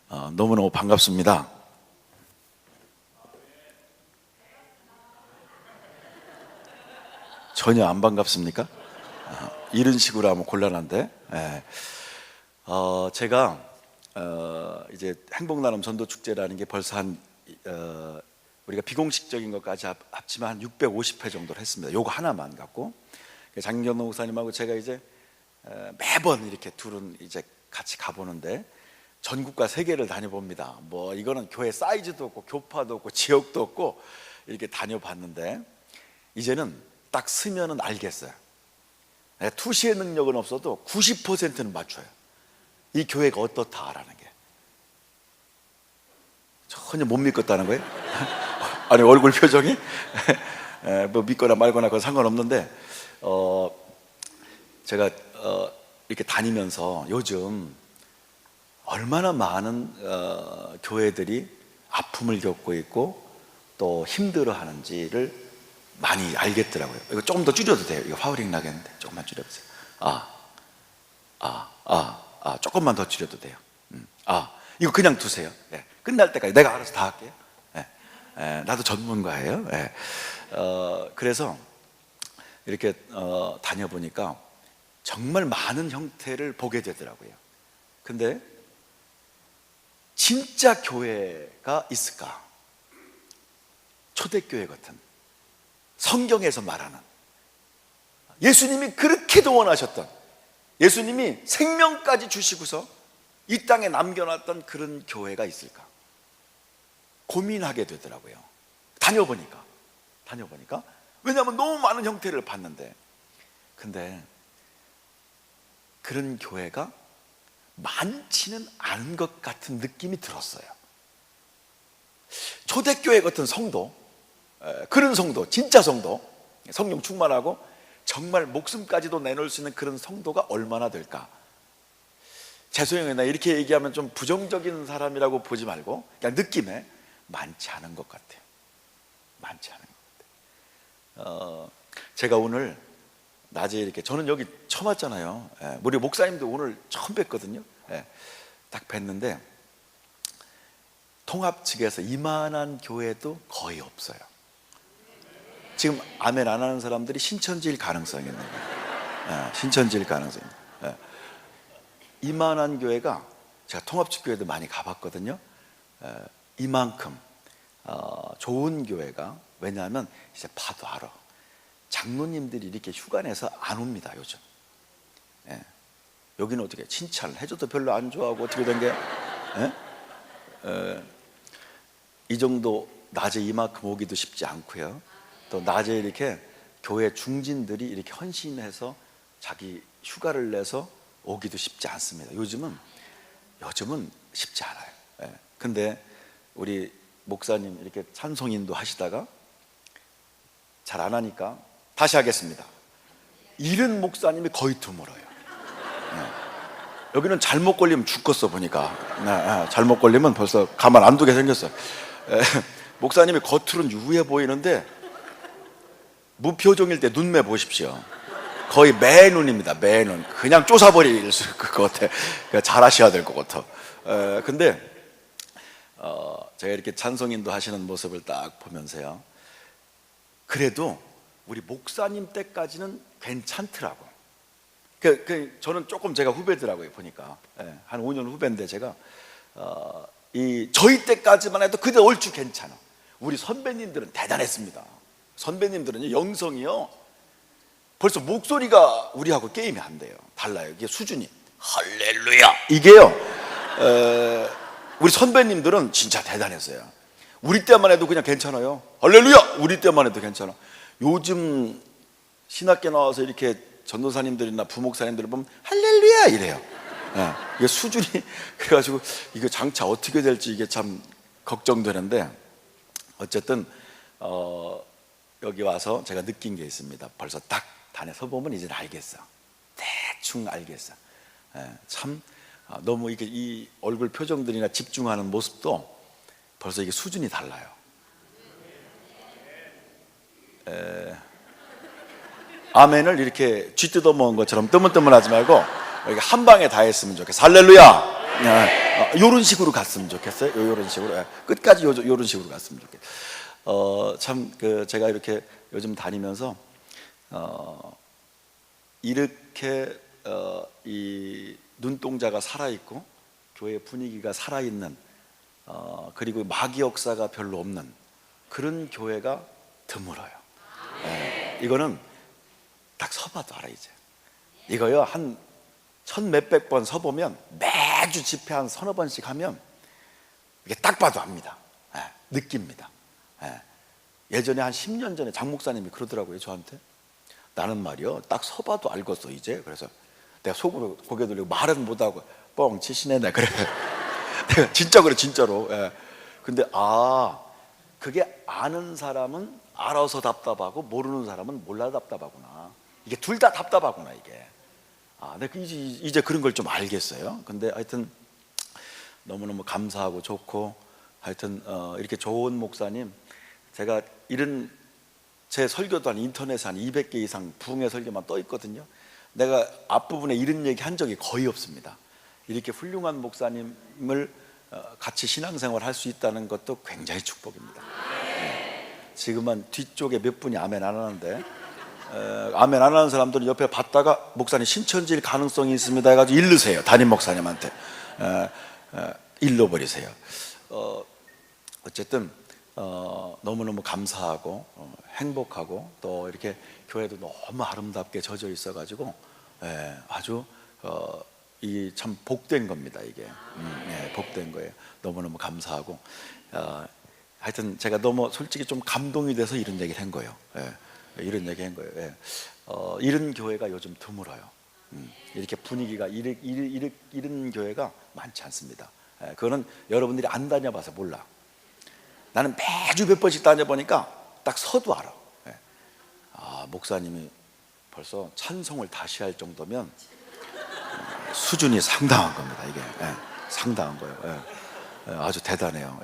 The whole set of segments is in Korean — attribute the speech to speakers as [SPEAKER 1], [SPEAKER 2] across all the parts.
[SPEAKER 1] 너무너무 반갑습니다. 전혀 안 반갑습니까? 이런 식으로 하면 곤란한데. 제가 이제 행복나눔 전도축제라는 게 벌써 우리가 비공식적인 것까지 합치면 한 650회 정도를 했습니다. 요거 하나만 갖고 장경동 목사님하고 제가 이제 매번 이렇게 둘은 이제 같이 가보는데 전국과 세계를 다녀봅니다. 뭐 이거는 교회 사이즈도 없고 교파도 없고 지역도 없고 이렇게 다녀봤는데 이제는 딱 쓰면은 알겠어요. 투시의 능력은 없어도 90%는 맞춰요. 이 교회가 어떻다라는 게 전혀 못 믿겠다는 거예요. 아니 얼굴 표정이 뭐 믿거나 말거나 그건 상관없는데 제가 이렇게 다니면서 요즘 얼마나 많은 교회들이 아픔을 겪고 있고 또 힘들어하는지를 많이 알겠더라고요. 이거 조금 더 줄여도 돼요. 이거 파워링 나겠는데 조금만 줄여보세요. 조금만 더 줄여도 돼요. 이거 그냥 두세요. 끝날 때까지 내가 알아서 다 할게요. 나도 전문가예요. 그래서 이렇게 다녀보니까 정말 많은 형태를 보게 되더라고요. 근데 진짜 교회가 있을까? 초대교회 같은, 성경에서 말하는, 예수님이 그렇게도 원하셨던, 예수님이 생명까지 주시고서 이 땅에 남겨놨던 그런 교회가 있을까? 고민하게 되더라고요. 다녀보니까 왜냐하면 너무 많은 형태를 봤는데, 근데 그런 교회가 많지는 않은 것 같은 느낌이 들었어요. 초대교회 같은 성도, 그런 성도, 진짜 성도, 성령 충만하고 정말 목숨까지도 내놓을 수 있는 그런 성도가 얼마나 될까? 죄송해요, 나 이렇게 얘기하면 좀 부정적인 사람이라고 보지 말고 그냥 느낌에 많지 않은 것 같아요. 많지 않은 것 같아요. 제가 오늘 낮에 이렇게, 저는 여기 처음 왔잖아요. 우리 목사님도 오늘 처음 뵀거든요. 딱 뵀는데 통합 측에서 이만한 교회도 거의 없어요. 지금 아멘 안 하는 사람들이 신천지일 가능성이 있는 거예요. 신천지일 가능성이 있는 거예요. 이만한 교회가, 제가 통합측 교회도 많이 가봤거든요. 이만큼 좋은 교회가, 왜냐하면 이제 봐도 알아, 장로님들이 이렇게 휴가 내서 안 옵니다 요즘. 여기는 어떻게 칭찬을 해줘도 별로 안 좋아하고 어떻게 된 게, 이 정도 낮에 이만큼 오기도 쉽지 않고요. 또 낮에 이렇게 교회 중진들이 이렇게 헌신해서 자기 휴가를 내서 오기도 쉽지 않습니다. 요즘은 쉽지 않아요. 근데 우리 목사님 이렇게 찬송인도 하시다가 잘 안 하니까 다시 하겠습니다. 이른 목사님이 거의 드물어요. 여기는 잘못 걸리면 죽겠어 보니까. 잘못 걸리면 벌써 가만 안 두게 생겼어요. 목사님이 겉으로는 유해 보이는데 무표정일 때 눈매 보십시오. 거의 매눈입니다. 매눈. 그냥 쫓아버릴 것 같아. 잘하셔야 될 것 같아. 근데 제가 이렇게 찬송인도 하시는 모습을 딱 보면서요, 그래도 우리 목사님 때까지는 괜찮더라고. 저는 조금, 제가 후배더라고요 보니까. 한 5년 후배인데 제가 저희 때까지만 해도 그대 얼추 괜찮아. 우리 선배님들은 대단했습니다. 선배님들은요, 영성이요, 벌써 목소리가 우리하고 게임이 안 돼요. 달라요. 이게 수준이. 할렐루야 이게요. 우리 선배님들은 진짜 대단했어요. 우리 때만 해도 그냥 괜찮아요. 할렐루야 우리 때만 해도 괜찮아. 요즘 신학교 나와서 이렇게 전도사님들이나 부목사님들을 보면 할렐루야 이래요. 이게 수준이, 그래가지고 이거 장차 어떻게 될지 이게 참 걱정되는데, 어쨌든 여기 와서 제가 느낀 게 있습니다. 벌써 딱 다녀서 보면 이제 알겠어. 대충 알겠어. 참 너무 이게 이 얼굴 표정들이나 집중하는 모습도 벌써 이게 수준이 달라요. 아멘을 이렇게 쥐 뜯어 먹은 것처럼 뜨문뜨문하지 말고 이렇게 한 방에 다 했으면 좋겠어. 할렐루야. 요런 식으로 갔으면 좋겠어요. 요런 식으로. 끝까지 요런 식으로 갔으면 좋겠어요. 참, 제가 이렇게 요즘 다니면서, 이렇게, 이 눈동자가 살아있고, 교회 분위기가 살아있는, 그리고 마귀 역사가 별로 없는 그런 교회가 드물어요. 이거는 딱 서봐도 알아, 이제. 이거요, 한 1000몇백 번 서보면, 매주 집회 한 서너 번씩 하면 이게 딱 봐도 압니다. 느낍니다. 예전에 한 10년 전에 장 목사님이 그러더라고요, 저한테. 나는 말이요, 딱 서봐도 알겠어 이제. 그래서 내가 속으로 고개 돌리고 말은 못하고 뻥 치시네, 내가 그래. 내가 진짜 그래, 진짜로. 근데 그게 아는 사람은 알아서 답답하고 모르는 사람은 몰라 답답하구나. 이게 둘 다 답답하구나, 이게. 내가 이제 그런 걸 좀 알겠어요. 근데 하여튼 너무너무 감사하고 좋고, 하여튼 이렇게 좋은 목사님, 제가 이런 제 설교도 한 인터넷에 한 200개 이상 부흥의 설교만 떠 있거든요. 내가 앞부분에 이런 얘기 한 적이 거의 없습니다. 이렇게 훌륭한 목사님을 같이 신앙생활 할 수 있다는 것도 굉장히 축복입니다. 지금은 뒤쪽에 몇 분이 아멘 안 하는데, 아멘 안 하는 사람들은 옆에 봤다가 목사님 신천지일 가능성이 있습니다 해가지고 일르세요. 담임 목사님한테 일러버리세요. 어쨌든 너무너무 감사하고 행복하고, 또 이렇게 교회도 너무 아름답게 젖어 있어가지고 아주 이 참 복된 겁니다, 이게. 복된 거예요. 너무너무 감사하고, 하여튼 제가 너무 솔직히 좀 감동이 돼서 이런 얘기를 한 거예요. 이런 얘기 한 거예요. 이런 교회가 요즘 드물어요. 이렇게 분위기가 이런 교회가 많지 않습니다. 그거는 여러분들이 안 다녀봐서 몰라. 나는 매주 몇 번씩 다녀보니까 딱 서도 알아. 목사님이 벌써 찬송을 다시 할 정도면 수준이 상당한 겁니다, 이게. 상당한 거예요. 아주 대단해요.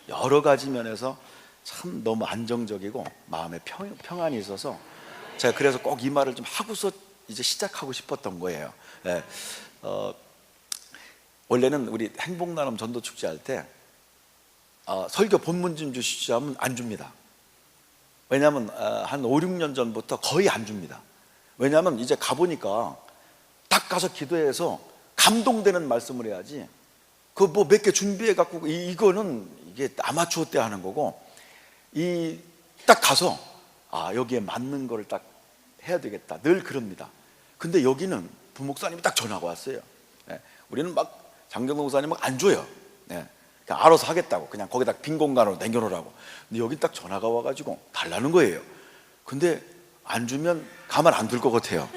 [SPEAKER 1] 여러 가지 면에서 참 너무 안정적이고 마음에 평안이 있어서 제가 그래서 꼭 이 말을 좀 하고서 이제 시작하고 싶었던 거예요. 원래는 우리 행복나눔 전도축제 할 때 설교 본문 좀 주시죠 하면 안 줍니다. 왜냐하면 한 5, 6년 전부터 거의 안 줍니다. 왜냐하면 이제 가보니까 딱 가서 기도해서 감동되는 말씀을 해야지, 그 뭐 몇 개 준비해 갖고 이거는 이게 아마추어 때 하는 거고, 딱 가서 여기에 맞는 거를 딱 해야 되겠다, 늘 그럽니다. 근데 여기는 부목사님이 딱 전화가 왔어요. 우리는 막 장경동 목사님은 안 줘요. 그냥 알아서 하겠다고, 그냥 거기다 빈 공간으로 남겨놓으라고. 근데 여기 딱 전화가 와가지고 달라는 거예요. 근데 안 주면 가만 안 둘 것 같아요.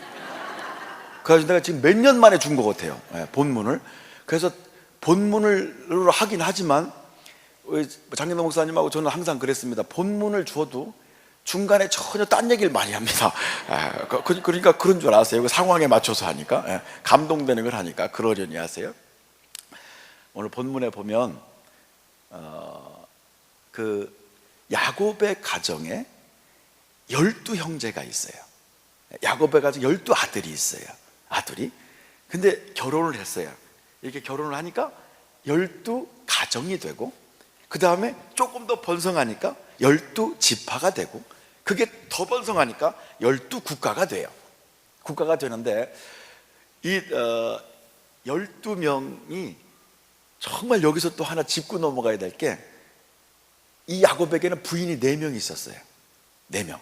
[SPEAKER 1] 그래서 내가 지금 몇 년 만에 준 것 같아요, 본문을. 그래서 본문을 하긴 하지만 장경동 목사님하고 저는 항상 그랬습니다. 본문을 줘도 중간에 전혀 딴 얘기를 많이 합니다. 그러니까 그런 줄 아세요? 상황에 맞춰서 하니까, 감동되는 걸 하니까 그러려니 하세요. 오늘 본문에 보면 그 야곱의 가정에 12형제가 있어요. 야곱의 가정 12아들이 있어요. 아들이. 근데 결혼을 했어요. 이렇게 결혼을 하니까 12가정이 되고, 그 다음에 조금 더 번성하니까 12지파가 되고, 그게 더 번성하니까 12국가가 돼요. 국가가 되는데, 이 12명이 정말 여기서 또 하나 짚고 넘어가야 될 게, 이 야곱에게는 부인이 4명이 있었어요. 4명.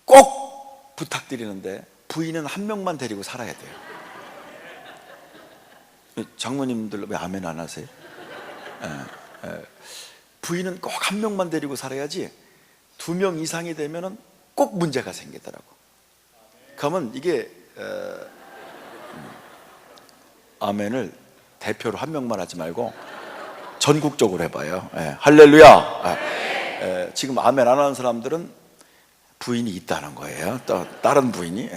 [SPEAKER 1] 꼭 부탁드리는데 부인은 1명만 데리고 살아야 돼요. 장모님들 왜 아멘 안 하세요? 부인은 꼭 1명만 데리고 살아야지 2명 이상이 되면은 꼭 문제가 생기더라고. 그러면 이게 아멘을 대표로 1명만 하지 말고 전국적으로 해봐요. 할렐루야. 지금 아멘 안 하는 사람들은 부인이 있다는 거예요. 또 다른 부인이.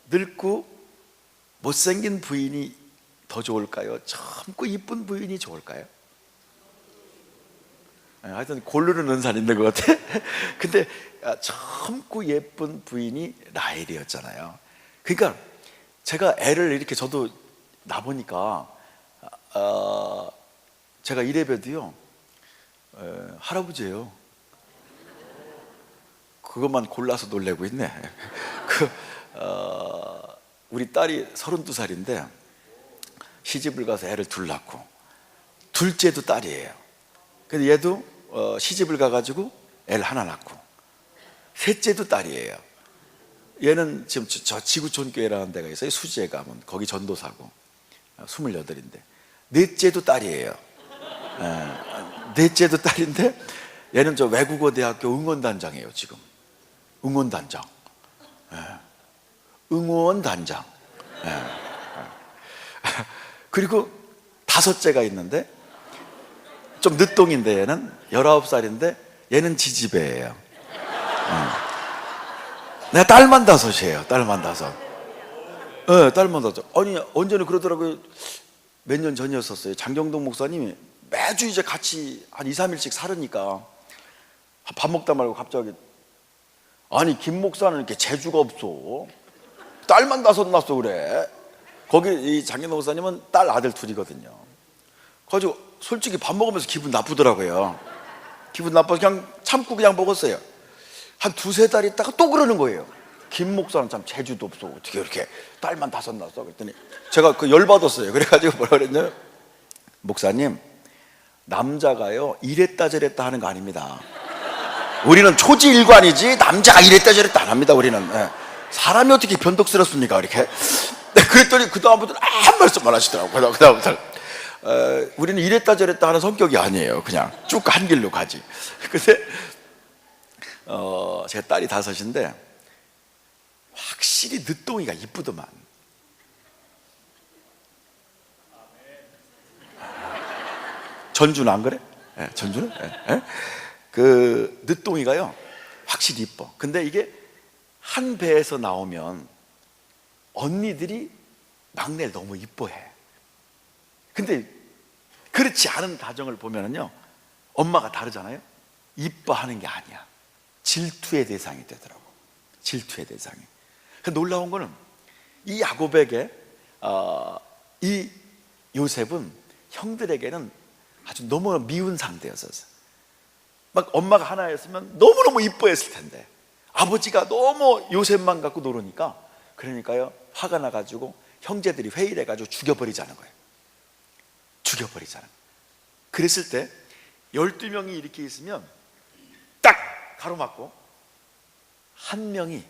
[SPEAKER 1] 늙고 못생긴 부인이 더 좋을까요? 젊고 이쁜 부인이 좋을까요? 하여튼 고르는 은사는 있는 것 같아. 근데 젊고 예쁜 부인이 라헬이었잖아요. 그러니까 제가 애를 이렇게, 저도 나 보니까 제가 이래봬도요 할아버지예요. 그것만 골라서 놀래고 있네. 우리 딸이 32살인데 시집을 가서 애를 둘 낳고, 둘째도 딸이에요. 근데 얘도 시집을 가가지고 애를 하나 낳고, 셋째도 딸이에요. 얘는 지금 저 지구촌교회라는 데가 있어요. 수지에 가면 거기 전도사고, 28인데 넷째도 딸이에요. 넷째도 딸인데 얘는 저 외국어 대학교 응원단장이에요. 지금 응원단장. 응원단장. 그리고 다섯째가 있는데 좀 늦동인데 얘는 19살인데 얘는 지지배예요. 내가 딸만 다섯이에요. 딸만 다섯. 딸만 다섯. 아니 언제는 그러더라고요. 몇 년 전이었었어요. 장경동 목사님이 매주 이제 같이 한 2, 3일씩 살으니까 밥 먹다 말고 갑자기, 아니 김 목사는 이렇게 재주가 없어. 딸만 다섯 낳았어 그래. 거기 이 장경동 목사님은 딸 아들 둘이거든요. 그래가지고 솔직히 밥 먹으면서 기분 나쁘더라고요. 기분 나빠서 그냥 참고 그냥 먹었어요. 한 두세 달 있다가 또 그러는 거예요. 김 목사는 참 재주도 없어. 어떻게 이렇게 딸만 다섯 낳았어. 그랬더니 제가 그 열받았어요. 그래가지고 뭐라 그랬냐면, 목사님, 남자가요 이랬다 저랬다 하는 거 아닙니다. 우리는 초지일관이지 남자가 이랬다 저랬다 안 합니다. 우리는. 사람이 어떻게 변덕스럽습니까 이렇게. 그랬더니 그 다음부터 아무 말씀 안 하시더라고요. 그 다음부터 우리는 이랬다 저랬다 하는 성격이 아니에요. 그냥 쭉 한 길로 가지. 근데 제가 딸이 다섯인데 확실히 늦동이가 이쁘더만. 전주는 안 그래? 전주는? 그 늦동이가요 확실히 이뻐. 근데 이게 한 배에서 나오면 언니들이 막내를 너무 이뻐해. 근데 그렇지 않은 가정을 보면은요 엄마가 다르잖아요. 이뻐하는 게 아니야. 질투의 대상이 되더라고. 질투의 대상이. 놀라운 거는 이 야곱에게 이 요셉은 형들에게는 아주 너무 미운 상대였었어. 막 엄마가 하나였으면 너무너무 이뻐했을 텐데 아버지가 너무 요셉만 갖고 노르니까, 그러니까요 화가 나가지고 형제들이 회의를 해가지고 죽여버리자는 거예요. 죽여버리자는. 그랬을 때 12명이 이렇게 있으면 딱 가로막고 한 명이,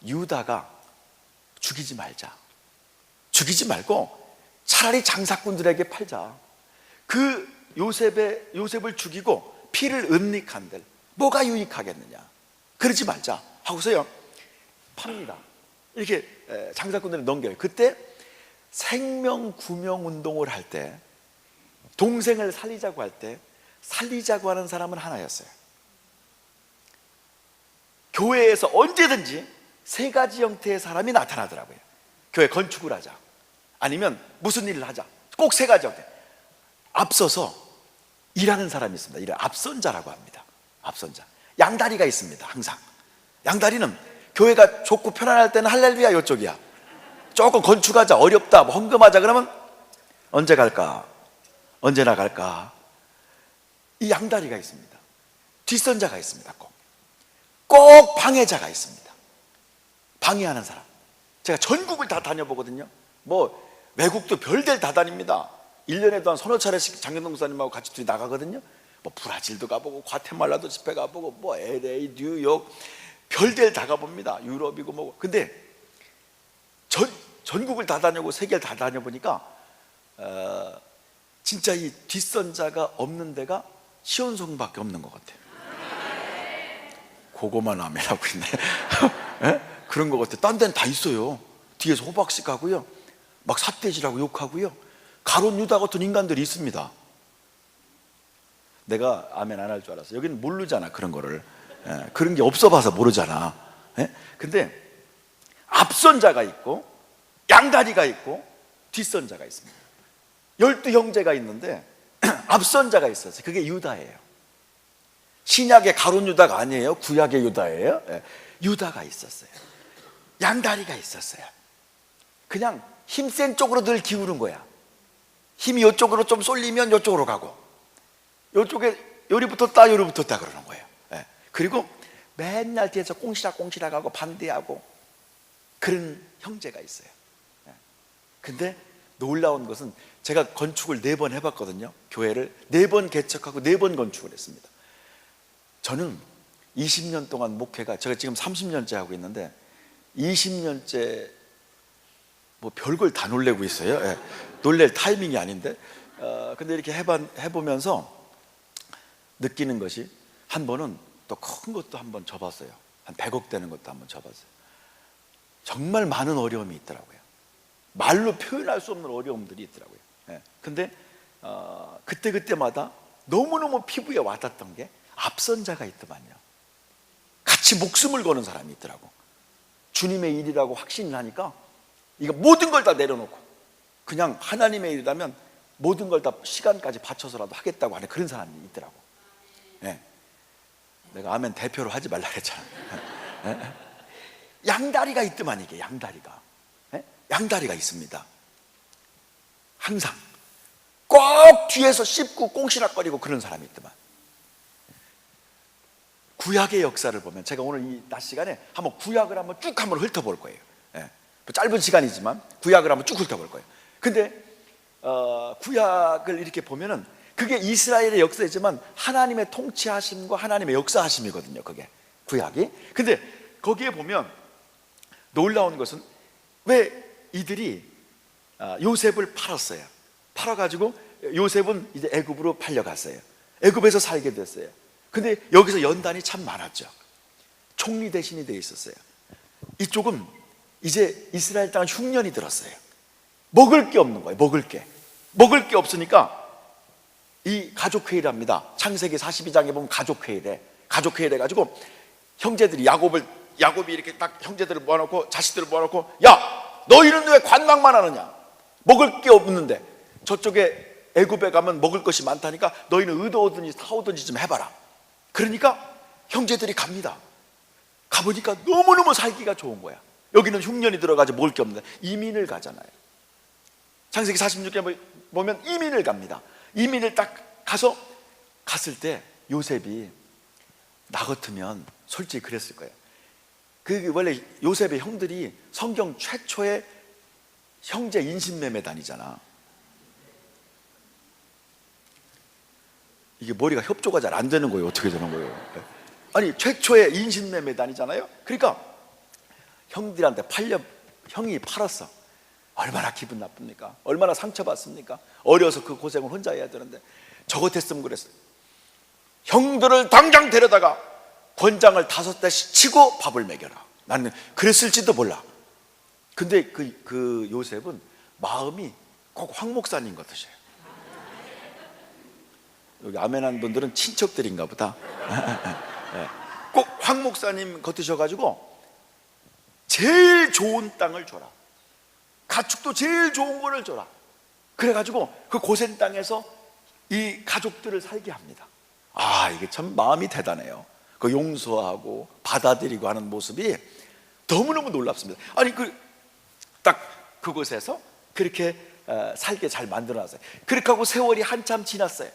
[SPEAKER 1] 유다가 죽이지 말자. 죽이지 말고 차라리 장사꾼들에게 팔자. 그 요셉을 죽이고 피를 은닉한들 뭐가 유익하겠느냐. 그러지 말자 하고서요 팝니다. 이렇게 장사꾼들이 넘겨요. 그때 생명구명 운동을 할 때, 동생을 살리자고 할 때 살리자고 하는 사람은 하나였어요. 교회에서 언제든지 세 가지 형태의 사람이 나타나더라고요. 교회 건축을 하자, 아니면 무슨 일을 하자, 꼭 세 가지 형태. 앞서서 일하는 사람이 있습니다. 이를 앞선자라고 합니다. 앞선자. 양다리가 있습니다. 항상 양다리는 교회가 좋고 편안할 때는 할렐루야 이쪽이야. 조금 건축하자, 어렵다, 뭐 헌금하자 그러면 언제 갈까, 언제나 갈까. 이 양다리가 있습니다. 뒷선자가 있습니다. 꼭 방해자가 있습니다. 방해하는 사람. 제가 전국을 다 다녀보거든요. 뭐 외국도 별데를 다 다닙니다. 1년에도 한 서너 차례씩 장경동 목사님하고 같이 둘이 나가거든요. 뭐 브라질도 가보고 과테말라도 집회 가보고 뭐 LA, 뉴욕 별데를 다 가봅니다. 유럽이고 뭐고. 근데 전국을 다 다녀보고 세계를 다 다녀보니까 진짜 이 뒷선자가 없는 데가 시온성밖에 없는 것 같아요. 그거만 아멘하고 있네. 예? 그런 것 같아요. 딴 데는 다 있어요. 뒤에서 호박씩 하고요, 막 삿대질하고 욕하고요, 가론 유다 같은 인간들이 있습니다. 내가 아멘 안 할 줄 알았어. 여기는 모르잖아 그런 거를. 그런 게 없어 봐서 모르잖아. 근데 앞선자가 있고 양다리가 있고 뒷선자가 있습니다. 12형제가 있는데 앞선자가 있었어요. 그게 유다예요. 신약의 가론 유다가 아니에요. 구약의 유다예요. 유다가 있었어요. 양다리가 있었어요. 그냥 힘센 쪽으로 늘 기우는 거야. 힘이 이쪽으로 좀 쏠리면 이쪽으로 가고, 이쪽에 요리 붙었다 요리 붙었다 그러는 거예요. 예. 그리고 맨날 뒤에서 꽁시락꽁시락하고 반대하고 그런 형제가 있어요. 예. 근데 놀라운 것은 제가 건축을 4번 해봤거든요. 교회를 4번 개척하고 4번 건축을 했습니다. 저는 20년 동안 목회가, 제가 지금 30년째 하고 있는데 20년째 뭐 별걸 다 놀래고 있어요. 예. 놀랄 타이밍이 아닌데, 근데 이렇게 해보면서 느끼는 것이, 한 번은 또 큰 것도 한번 접었어요. 한 100억 되는 것도 한번 접었어요. 정말 많은 어려움이 있더라고요. 말로 표현할 수 없는 어려움들이 있더라고요. 예. 근데 그때마다 너무너무 피부에 와닿던 게, 앞선 자가 있더만요. 같이 목숨을 거는 사람이 있더라고. 주님의 일이라고 확신을 하니까 이거 모든 걸 다 내려놓고 그냥 하나님의 일이라면 모든 걸 다 시간까지 바쳐서라도 하겠다고 하는 그런 사람이 있더라고. 예. 내가 아멘 대표로 하지 말라 그랬잖아. 예. 양다리가 있더만, 이게 양다리가. 예? 양다리가 있습니다. 항상 꼭 뒤에서 씹고 꽁시락거리고 그런 사람이 있더만. 구약의 역사를 보면, 제가 오늘 이 낮 시간에 한번 구약을 한번 쭉 한번 훑어볼 거예요. 예. 짧은 시간이지만 구약을 한번 쭉 훑어볼 거예요. 근데 구약을 이렇게 보면은 그게 이스라엘의 역사이지만 하나님의 통치하심과 하나님의 역사하심이거든요, 그게 구약이. 근데 거기에 보면 놀라운 것은, 왜 이들이 요셉을 팔았어요. 팔아가지고 요셉은 이제 애굽으로 팔려갔어요. 애굽에서 살게 됐어요. 근데 여기서 연단이 참 많았죠. 총리 대신이 돼 있었어요. 이쪽은 이제 이스라엘 땅은 흉년이 들었어요. 먹을 게 없는 거예요. 먹을 게 없으니까 이 가족회의를 합니다. 창세기 42장에 보면 가족회의래. 가족회의를 해가지고 형제들이 야곱이 이렇게 딱 형제들을 모아놓고, 자식들을 모아놓고, 야, 너희는 왜 관망만 하느냐? 먹을 게 없는데 저쪽에 애굽에 가면 먹을 것이 많다니까 너희는 의도오든지 사오든지 좀 해봐라. 그러니까 형제들이 갑니다. 가보니까 너무너무 살기가 좋은 거야. 여기는 흉년이 들어가지고 먹을 게 없는데 이민을 가잖아요. 창세기 46에 보면 이민을 갑니다. 이민을 딱 갔을 때 요셉이, 나 같으면 솔직히 그랬을 거예요. 그 원래 요셉의 형들이 성경 최초의 형제 인신매매단이잖아. 이게 머리가 협조가 잘 안 되는 거예요. 어떻게 되는 거예요? 아니, 최초의 인신매매단이잖아요. 그러니까 형들한테 형이 팔았어. 얼마나 기분 나쁩니까? 얼마나 상처받습니까? 어려서 그 고생을 혼자 해야 되는데, 저 같았으면 그랬어요. 형들을 당장 데려다가 권장을 5대씩 치고 밥을 먹여라. 나는 그랬을지도 몰라. 근데 그 요셉은 마음이 꼭 황 목사님 같으셔요. 여기 아멘한 분들은 친척들인가 보다. 꼭 황 목사님 같으셔가지고 제일 좋은 땅을 줘라. 가축도 제일 좋은 거를 줘라. 그래가지고 그 고센 땅에서 이 가족들을 살게 합니다. 아, 이게 참 마음이 대단해요. 그 용서하고 받아들이고 하는 모습이 너무너무 놀랍습니다. 아니, 딱 그곳에서 그렇게 살게 잘 만들어놨어요. 그렇게 하고 세월이 한참 지났어요.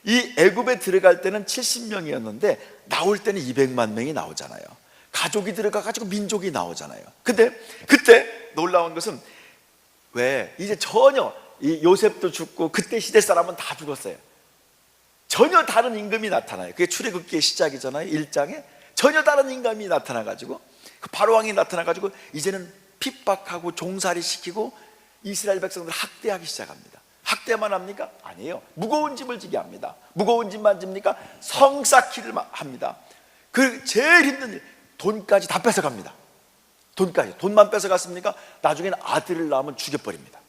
[SPEAKER 1] 이 애굽에 들어갈 때는 70명이었는데 나올 때는 200만 명이 나오잖아요. 가족이 들어가가지고 민족이 나오잖아요. 근데 그때 놀라운 것은, 왜 이제 전혀 이 요셉도 죽고 그때 시대 사람은 다 죽었어요. 전혀 다른 임금이 나타나요. 그게 출애굽기의 시작이잖아요. 1장에 전혀 다른 임금이 나타나가지고, 그 바로왕이 나타나가지고 이제는 핍박하고 종살이 시키고 이스라엘 백성들을 학대하기 시작합니다. 학대만 합니까? 아니에요. 무거운 짐을 지게 합니다. 무거운 짐만 집니까? 성 쌓기를 합니다. 그 제일 힘든 일, 돈까지 다 뺏어갑니다. 돈만 뺏어갔습니까? 나중에는 아들을 낳으면 죽여버립니다.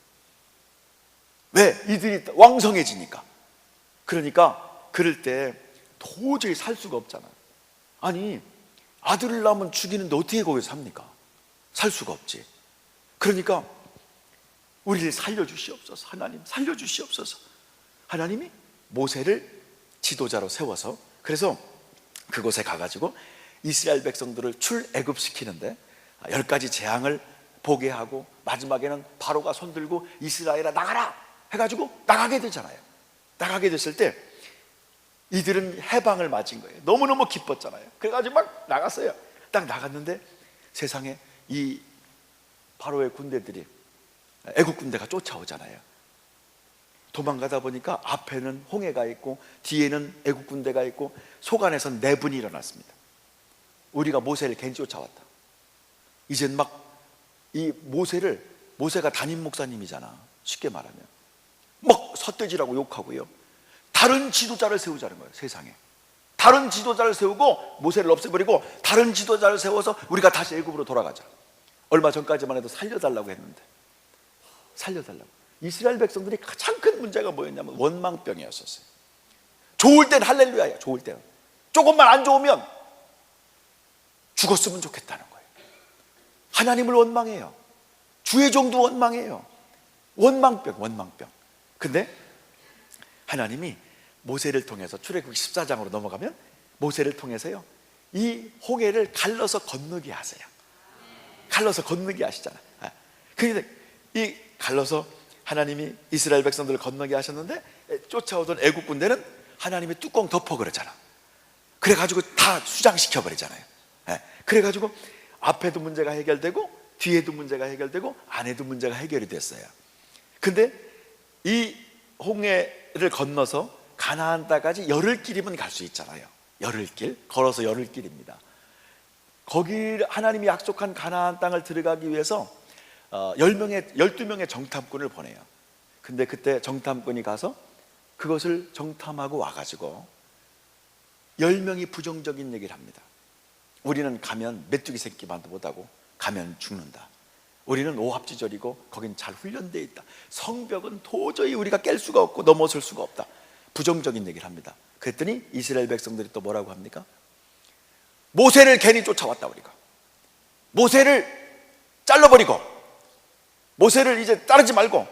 [SPEAKER 1] 왜? 이들이 왕성해지니까. 그러니까 그럴 때 도저히 살 수가 없잖아요. 아니, 아들을 낳으면 죽이는데 어떻게 거기서 삽니까? 살 수가 없지. 그러니까 우리를 살려주시옵소서. 하나님 살려주시옵소서. 하나님이 모세를 지도자로 세워서, 그래서 그곳에 가가지고 이스라엘 백성들을 출애굽시키는데 10가지 재앙을 보게 하고 마지막에는 바로가 손들고 이스라엘아 나가라 해가지고 나가게 되잖아요. 나가게 됐을 때 이들은 해방을 맞은 거예요. 너무너무 기뻤잖아요. 그래가지고 막 나갔어요. 딱 나갔는데 세상에 이 바로의 군대들이, 애국 군대가 쫓아오잖아요. 도망가다 보니까 앞에는 홍해가 있고 뒤에는 애국 군대가 있고 속 안에서 내분이 일어났습니다. 우리가 모세를 괜히 쫓아왔다. 이젠 막 이 모세가 담임 목사님이잖아. 쉽게 말하면 막 삿대질하고 욕하고요. 다른 지도자를 세우자는 거예요. 세상에 다른 지도자를 세우고 모세를 없애버리고 다른 지도자를 세워서 우리가 다시 애굽으로 돌아가자. 얼마 전까지만 해도 살려달라고 했는데, 살려달라고. 이스라엘 백성들이 가장 큰 문제가 뭐였냐면 원망병이었었어요. 좋을 땐 할렐루야예요. 좋을 때는. 조금만 안 좋으면 죽었으면 좋겠다는 거예요. 하나님을 원망해요. 주의 종도 원망해요. 원망병. 근데 하나님이 모세를 통해서 출애굽기 14장으로 넘어가면 모세를 통해서요 이 홍해를 갈라서 건너게 하세요. 갈라서 건너게 하시잖아요. 그런데 이 갈라서 하나님이 이스라엘 백성들을 건너게 하셨는데 쫓아오던 애국 군대는 하나님이 뚜껑 덮어 그러잖아. 그래가지고 다 수장시켜 버리잖아요. 그래가지고 앞에도 문제가 해결되고 뒤에도 문제가 해결되고 안에도 문제가 해결이 됐어요. 근데 이 홍해를 건너서 가나안 땅까지 열흘길이면 갈 수 있잖아요. 열흘길, 걸어서 열흘길입니다. 거기 하나님이 약속한 가나안 땅을 들어가기 위해서 12명의 정탐꾼을 보내요. 근데 그때 정탐꾼이 가서 그것을 정탐하고 와가지고 10명이 부정적인 얘기를 합니다. 우리는 가면 메뚜기 새끼만도 못하고 가면 죽는다. 우리는 오합지졸이고 거긴 잘 훈련되어 있다. 성벽은 도저히 우리가 깰 수가 없고 넘어설 수가 없다. 부정적인 얘기를 합니다. 그랬더니 이스라엘 백성들이 또 뭐라고 합니까? 모세를 괜히 쫓아왔다. 우리가 모세를 잘라버리고 모세를 이제 따르지 말고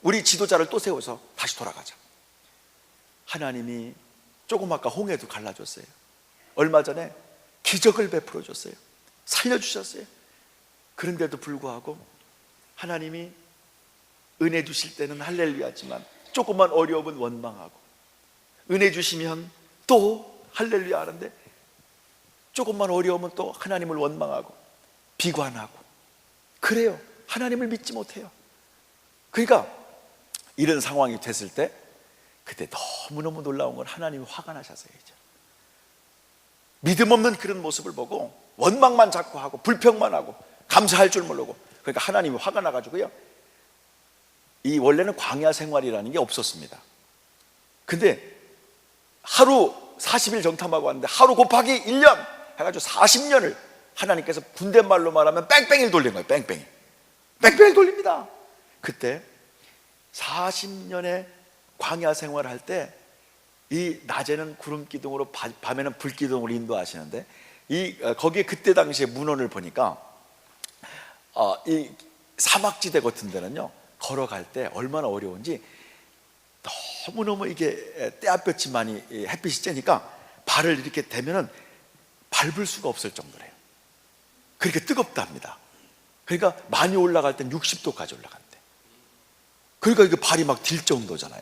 [SPEAKER 1] 우리 지도자를 또 세워서 다시 돌아가자. 하나님이 조금 아까 홍해도 갈라줬어요. 얼마 전에 기적을 베풀어 줬어요. 살려주셨어요. 그런데도 불구하고 하나님이 은혜 주실 때는 할렐루야지만 조금만 어려우면 원망하고, 은혜 주시면 또 할렐루야 하는데 조금만 어려우면 또 하나님을 원망하고 비관하고 그래요. 하나님을 믿지 못해요. 그러니까 이런 상황이 됐을 때 그때 너무너무 놀라운 건 하나님이 화가 나셔서요. 믿음 없는 그런 모습을 보고 원망만 자꾸 하고 불평만 하고 감사할 줄 모르고, 그러니까 하나님이 화가 나가지고요, 이 원래는 광야 생활이라는 게 없었습니다. 근데 하루 40일 정탐하고 왔는데 하루 곱하기 1년 해가지고 40년을 하나님께서 군대말로 말하면 뺑뺑이를 돌린 거예요. 뺑뺑이 돌립니다. 그때 40년의 광야 생활을 할 때 이 낮에는 구름 기둥으로 밤에는 불 기둥으로 인도하시는데 거기에 그때 당시에 문헌을 보니까 이 사막지대 같은 데는요 걸어갈 때 얼마나 어려운지, 너무너무 이게 떼앗볕이 많이 햇빛이 쬐니까 발을 이렇게 대면은 밟을 수가 없을 정도래요. 그렇게 뜨겁답니다. 그러니까 많이 올라갈 땐 60도까지 올라간대. 그러니까 이게 발이 막 딜 정도잖아요.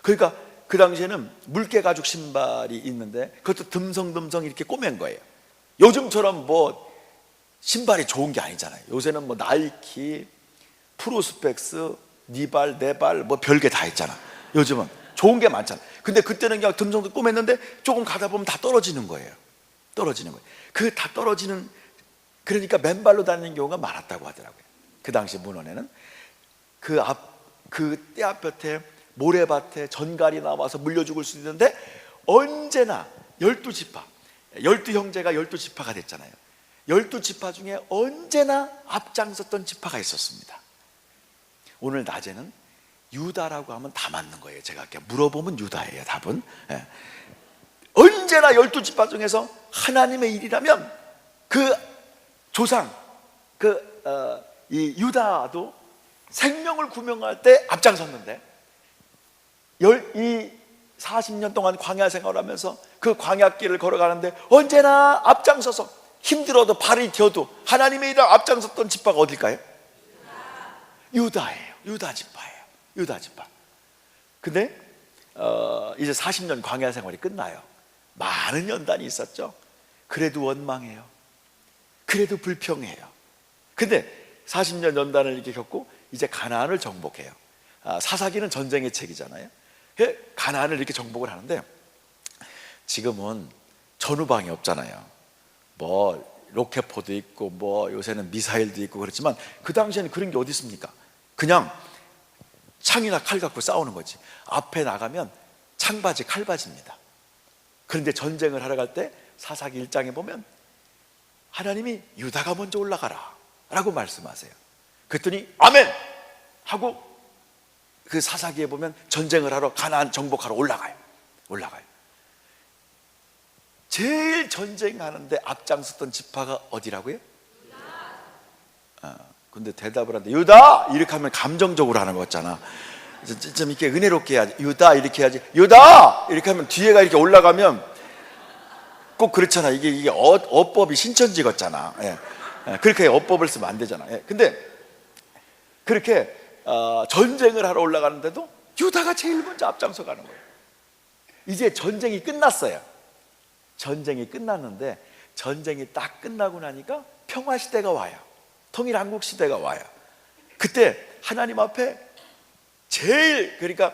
[SPEAKER 1] 그러니까 그 당시에는 물개 가죽 신발이 있는데 그것도 듬성듬성 이렇게 꼬맨 거예요. 요즘처럼 뭐 신발이 좋은 게 아니잖아요. 요새는 뭐 나이키, 프로스펙스, 니발, 네발 뭐 별게 다 있잖아. 요즘은 좋은 게 많잖아. 근데 그때는 그냥 듬성도 꼬맸는데 조금 가다 보면 다 떨어지는 거예요. 그 다 떨어지는, 그러니까 맨발로 다니는 경우가 많았다고 하더라고요. 그 당시 문헌에는 그 떼앞볕에 모래밭에 전갈이 나와서 물려 죽을 수 있는데 언제나 12지파, 12형제가 12지파가 됐잖아요. 12지파 중에 언제나 앞장섰던 지파가 있었습니다. 오늘 낮에는 유다라고 하면 다 맞는 거예요. 제가 이렇게 물어보면 유다예요, 답은. 언제나 12지파 중에서 하나님의 일이라면 그 조상, 이 유다도 생명을 구명할 때 앞장섰는데, 이 40년 동안 광야 생활하면서 그 광야길을 걸어가는데 언제나 앞장서서 힘들어도 발이 디어도 하나님의 일을 앞장섰던 지파가 어딜까요? 유다예요. 유다 지파예요. 유다 지파. 근데 이제 40년 광야 생활이 끝나요. 많은 연단이 있었죠. 그래도 원망해요. 그래도 불평해요. 근데 40년 연단을 이렇게 겪고 이제 가나안을 정복해요. 사사기는 전쟁의 책이잖아요. 가나안을 이렇게 정복을 하는데 지금은 전후방이 없잖아요. 뭐 로켓포도 있고 뭐 요새는 미사일도 있고 그렇지만 그 당시에는 그런 게 어디 있습니까? 그냥 창이나 칼 갖고 싸우는 거지. 앞에 나가면 창바지 칼바지입니다. 그런데 전쟁을 하러 갈 때 사사기 1장에 보면 하나님이 유다가 먼저 올라가라 라고 말씀하세요. 그랬더니 아멘 하고 그 사사기에 보면 전쟁을 하러 가나안 정복하러 올라가요. 제일 전쟁하는데 앞장섰던 지파가 어디라고요? 근데 대답을 하는데 유다! 이렇게 하면 감정적으로 하는 거 같잖아. 좀 이렇게 은혜롭게 해야지. 유다! 이렇게 해야지. 유다! 이렇게 하면 뒤에가 이렇게 올라가면 꼭 그렇잖아. 이게 어법이 신천지 같잖아. 그렇게 어법을 쓰면 안 되잖아. 근데 그렇게 전쟁을 하러 올라가는데도 유다가 제일 먼저 앞장서 가는 거예요. 이제 전쟁이 끝났어요. 전쟁이 끝났는데 전쟁이 딱 끝나고 나니까 평화시대가 와요. 통일한국시대가 와요. 그때 하나님 앞에 제일 그러니까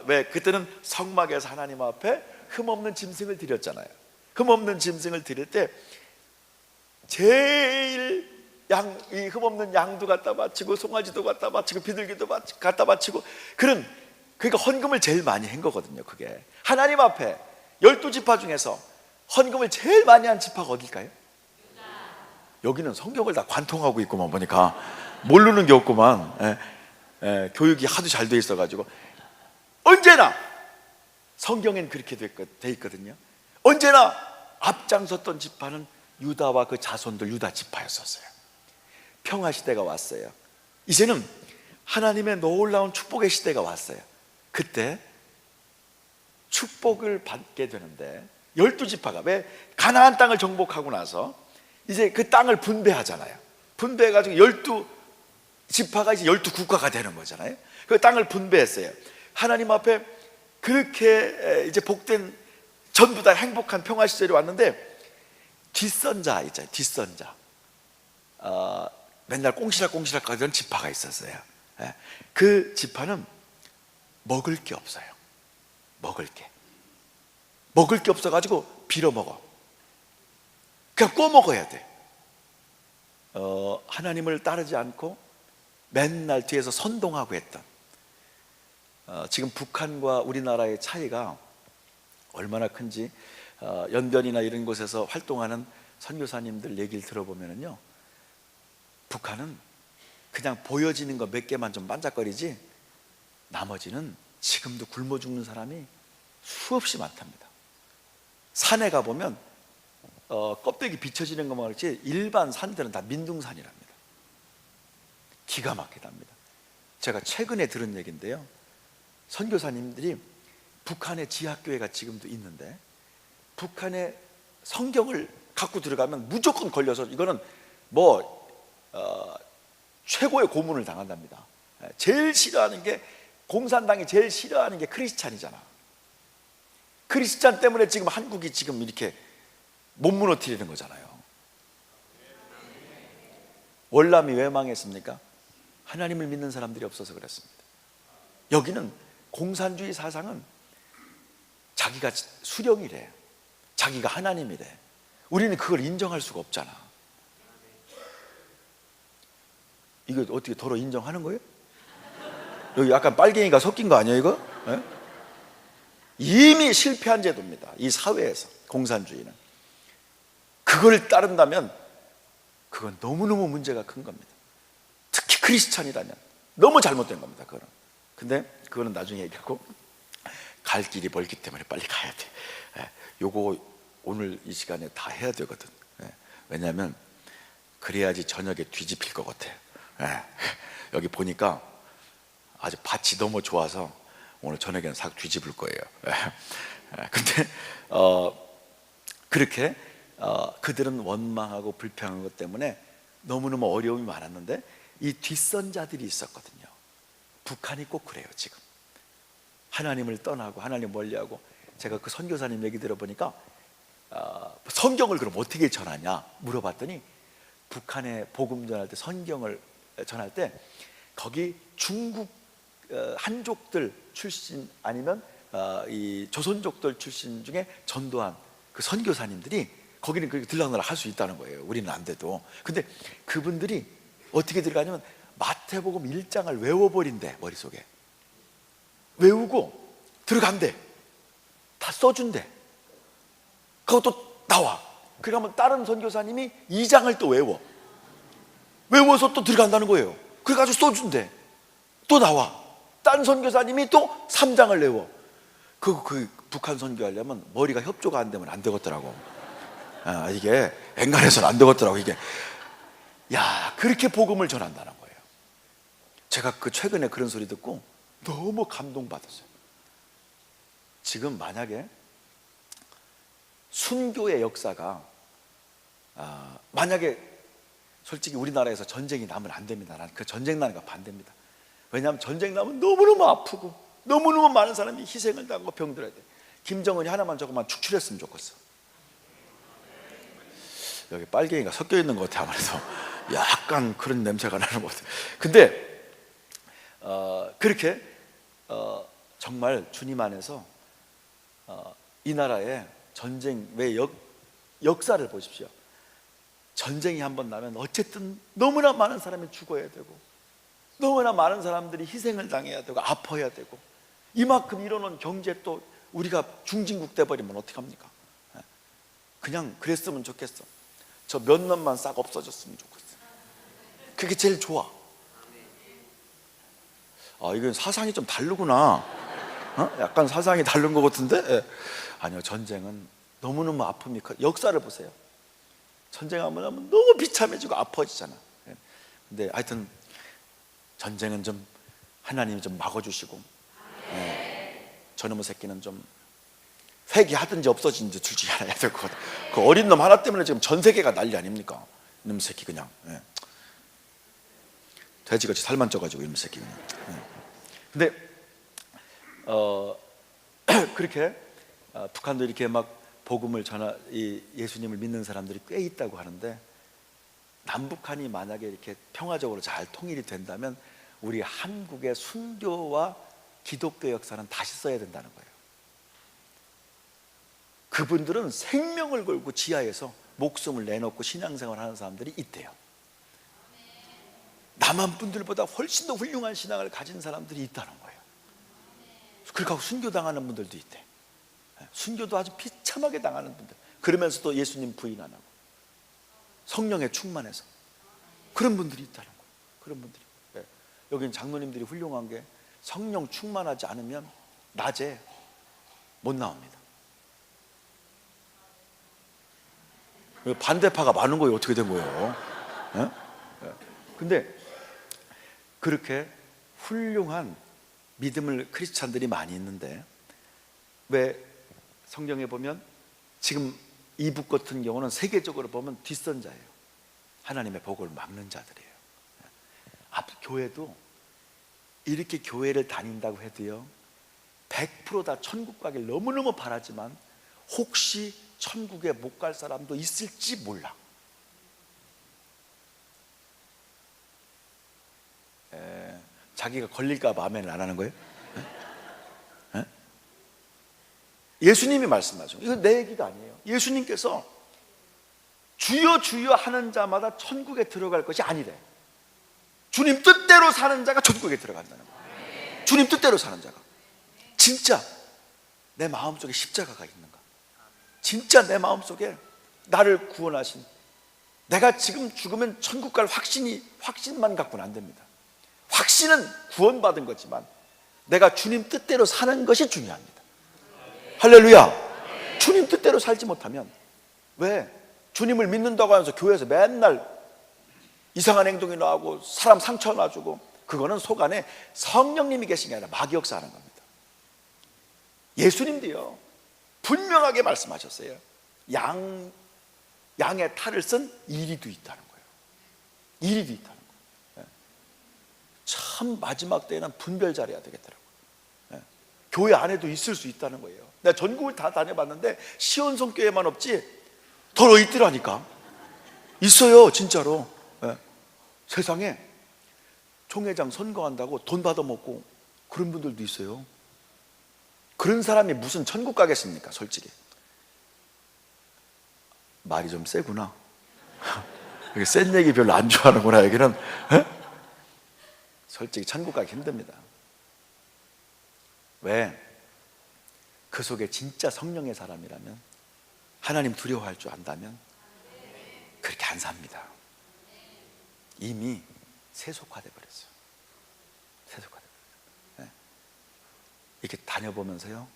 [SPEAKER 1] 왜 그때는 성막에서 하나님 앞에 흠없는 짐승을 드렸잖아요. 흠없는 짐승을 드릴 때 제일 이 흠없는 양도 갖다 바치고 송아지도 갖다 바치고 비둘기도 갖다 바치고 그러니까 헌금을 제일 많이 한 거거든요. 그게 하나님 앞에 12지파 중에서 헌금을 제일 많이 한 지파가 어딜까요? 여기는 성경을 다 관통하고 있구만. 보니까 모르는 게 없구만. 교육이 하도 잘 돼 있어가지고 언제나 성경엔 그렇게 돼 있거든요. 언제나 앞장섰던 지파는 유다와 그 자손들 유다 지파였었어요. 평화시대가 왔어요. 이제는 하나님의 놀라운 축복의 시대가 왔어요. 그때 축복을 받게 되는데 12지파가 왜 가나안 땅을 정복하고 나서 이제 그 땅을 분배하잖아요. 분배해가지고 12지파가 이제 12국가가 되는 거잖아요. 그 땅을 분배했어요. 하나님 앞에 그렇게 이제 복된 전부 다 행복한 평화 시절이 왔는데 뒷선자 있잖아요. 뒷선자 맨날 꽁시락꽁시락 가던 지파가 있었어요. 그 지파는 먹을 게 없어요. 먹을 게 없어가지고 빌어먹어. 그냥 꼬먹어야 돼. 하나님을 따르지 않고 맨날 뒤에서 선동하고 했던 지금 북한과 우리나라의 차이가 얼마나 큰지 연변이나 이런 곳에서 활동하는 선교사님들 얘기를 들어보면요, 북한은 그냥 보여지는 거 몇 개만 좀 반짝거리지 나머지는 지금도 굶어 죽는 사람이 수없이 많답니다. 산에 가보면 껍데기 비춰지는 것만 그렇지 일반 산들은 다 민둥산이랍니다. 기가 막히답니다. 제가 최근에 들은 얘기인데요, 선교사님들이 북한의 지하교회가 지금도 있는데 북한의 성경을 갖고 들어가면 무조건 걸려서 이거는 최고의 고문을 당한답니다. 제일 싫어하는 게 공산당이 제일 싫어하는 게 크리스찬이잖아. 크리스찬 때문에 지금 한국이 지금 이렇게 못 무너뜨리는 거잖아요. 월남이 왜 망했습니까? 하나님을 믿는 사람들이 없어서 그렇습니다. 여기는 공산주의 사상은 자기가 수령이래, 자기가 하나님이래. 우리는 그걸 인정할 수가 없잖아. 이거 어떻게 도로 인정하는 거예요? 여기 약간 빨갱이가 섞인 거 아니에요 이거? 네? 이미 실패한 제도입니다. 이 사회에서 공산주의는. 그걸 따른다면 그건 너무너무 문제가 큰 겁니다. 특히 크리스찬이라면 너무 잘못된 겁니다. 그거는. 근데 그거는 나중에 얘기하고, 갈 길이 멀기 때문에 빨리 가야 돼. 요거 오늘 이 시간에 다 해야 되거든. 왜냐하면 그래야지 저녁에 뒤집힐 것 같아. 여기 보니까 아주 밭이 너무 좋아서 오늘 저녁에는 싹 뒤집을 거예요. 근데 그렇게 그들은 원망하고 불평한 것 때문에 너무너무 어려움이 많았는데 이 뒷선자들이 있었거든요. 북한이 꼭 그래요. 지금 하나님을 떠나고 하나님 멀리하고, 제가 그 선교사님 얘기 들어보니까 성경을 그럼 어떻게 전하냐 물어봤더니, 북한에 복음 전할 때, 성경을 전할 때 거기 중국 한족들 출신 아니면 이 조선족들 출신 중에 전도한 그 선교사님들이 거기는 그렇게 들락날락 할 수 있다는 거예요. 우리는 안 돼도. 근데 그분들이 어떻게 들어가냐면 마태복음 1장을 외워버린대. 머릿속에 외우고 들어간대. 다 써준대. 그것도 나와. 그러면 다른 선교사님이 2장을 또 외워서 또 들어간다는 거예요. 그래가지고 써준대. 또 나와. 다른 선교사님이 또 3장을 외워. 그 북한 선교하려면 머리가 협조가 안 되면 안 되겠더라고. 이게 앵간해서는 안 되겠더라고. 이게 그렇게 복음을 전한다는 거예요. 제가 최근에 그런 소리 듣고 너무 감동받았어요. 지금 만약에 순교의 역사가 만약에 솔직히 우리나라에서 전쟁이 나면 안 됩니다. 난 그 전쟁 나는 거 반대입니다. 왜냐하면 전쟁 나면 너무너무 아프고 너무너무 많은 사람이 희생을 당하고 병들어야 돼. 김정은이 하나만 저것만 축출했으면 좋겠어. 여기 빨갱이가 섞여 있는 것 같아. 아무래도 약간 그런 냄새가 나는 것 같아. 근데 그렇게 정말 주님 안에서 이 나라의 전쟁 왜 역사를 보십시오. 전쟁이 한번 나면 어쨌든 너무나 많은 사람이 죽어야 되고 너무나 많은 사람들이 희생을 당해야 되고 아파야 되고, 이만큼 이뤄놓은 경제 또 우리가 중진국 돼버리면 어떡합니까? 그냥 그랬으면 좋겠어. 저 몇 년만 싹 없어졌으면 좋겠어. 그게 제일 좋아. 이건 사상이 좀 다르구나. 약간 사상이 다른 것 같은데? 아니요, 전쟁은 너무너무 아픔이 커. 역사를 보세요. 전쟁하면 너무 비참해지고 아파지잖아. 근데 하여튼 전쟁은 좀 하나님이 좀 막아주시고, 저놈의 새끼는 좀 회개하든지 없어지든지 둘 중에 하나 해야 될 것 같아. 그 어린 놈 하나 때문에 지금 전 세계가 난리 아닙니까? 이놈의 새끼 그냥 돼지같이 살만 쪄가지고 이놈의 새끼 그냥. 근데 그렇게 북한도 이렇게 막 복음을 예수님을 믿는 사람들이 꽤 있다고 하는데, 남북한이 만약에 이렇게 평화적으로 잘 통일이 된다면 우리 한국의 순교와 기독교 역사는 다시 써야 된다는 거예요. 그분들은 생명을 걸고 지하에서 목숨을 내놓고 신앙생활을 하는 사람들이 있대요. 남한 분들보다 훨씬 더 훌륭한 신앙을 가진 사람들이 있다는 거예요. 그렇게 순교당하는 분들도 있대. 순교도 아주 비참하게 당하는 분들, 그러면서도 예수님 부인 안 하고 성령에 충만해서 그런 분들이 있다는 거예요. 그런 분들이. 여기는 장로님들이 훌륭한 게 성령 충만하지 않으면 낮에 못 나옵니다. 반대파가 많은 거예요. 어떻게 된 거예요? 근데 그렇게 훌륭한 믿음을 크리스찬들이 많이 있는데, 왜 성경에 보면 지금 이북 같은 경우는 세계적으로 보면 뒷선자예요. 하나님의 복을 막는 자들이에요. 교회도 이렇게 교회를 다닌다고 해도요, 100% 다 천국 가길 너무너무 바라지만 혹시 천국에 못 갈 사람도 있을지 몰라. 자기가 걸릴까 봐 아멘을 안 하는 거예요? 예수님이 말씀하죠. 이건 내 얘기가 아니에요. 예수님께서 주여 주여 하는 자마다 천국에 들어갈 것이 아니래. 주님 뜻대로 사는 자가 천국에 들어간다는 거예요. 주님 뜻대로 사는 자가. 진짜 내 마음속에 십자가가 있는가? 진짜 내 마음속에 나를 구원하신, 내가 지금 죽으면 천국 갈 확신만 갖고는 안 됩니다. 확신은 구원받은 거지만 내가 주님 뜻대로 사는 것이 중요합니다. 할렐루야. 주님 뜻대로 살지 못하면, 왜 주님을 믿는다고 하면서 교회에서 맨날 이상한 행동이 나오고 사람 상처 놔주고, 그거는 속 안에 성령님이 계신 게 아니라 마귀 역사하는 겁니다. 예수님도요 분명하게 말씀하셨어요. 양의 탈을 쓴 이리도 있다는 거예요. 이리도 있다는 거예요. 참 마지막 때에는 분별 잘해야 되겠더라고요. 예. 교회 안에도 있을 수 있다는 거예요. 내가 전국을 다 다녀봤는데 시온성 교회만 없지 더 있더라니까. 있어요, 진짜로. 예. 세상에 총회장 선거한다고 돈 받아먹고 그런 분들도 있어요. 그런 사람이 무슨 천국 가겠습니까? 솔직히 말이 좀 세구나. 센 얘기 별로 안 좋아하는구나. 여기는. 에? 솔직히 천국 가기 힘듭니다. 왜? 그 속에 진짜 성령의 사람이라면, 하나님 두려워할 줄 안다면 그렇게 안 삽니다. 이미 세속화돼 버렸어요. 세속화돼 버렸어요. 이렇게 다녀보면서요,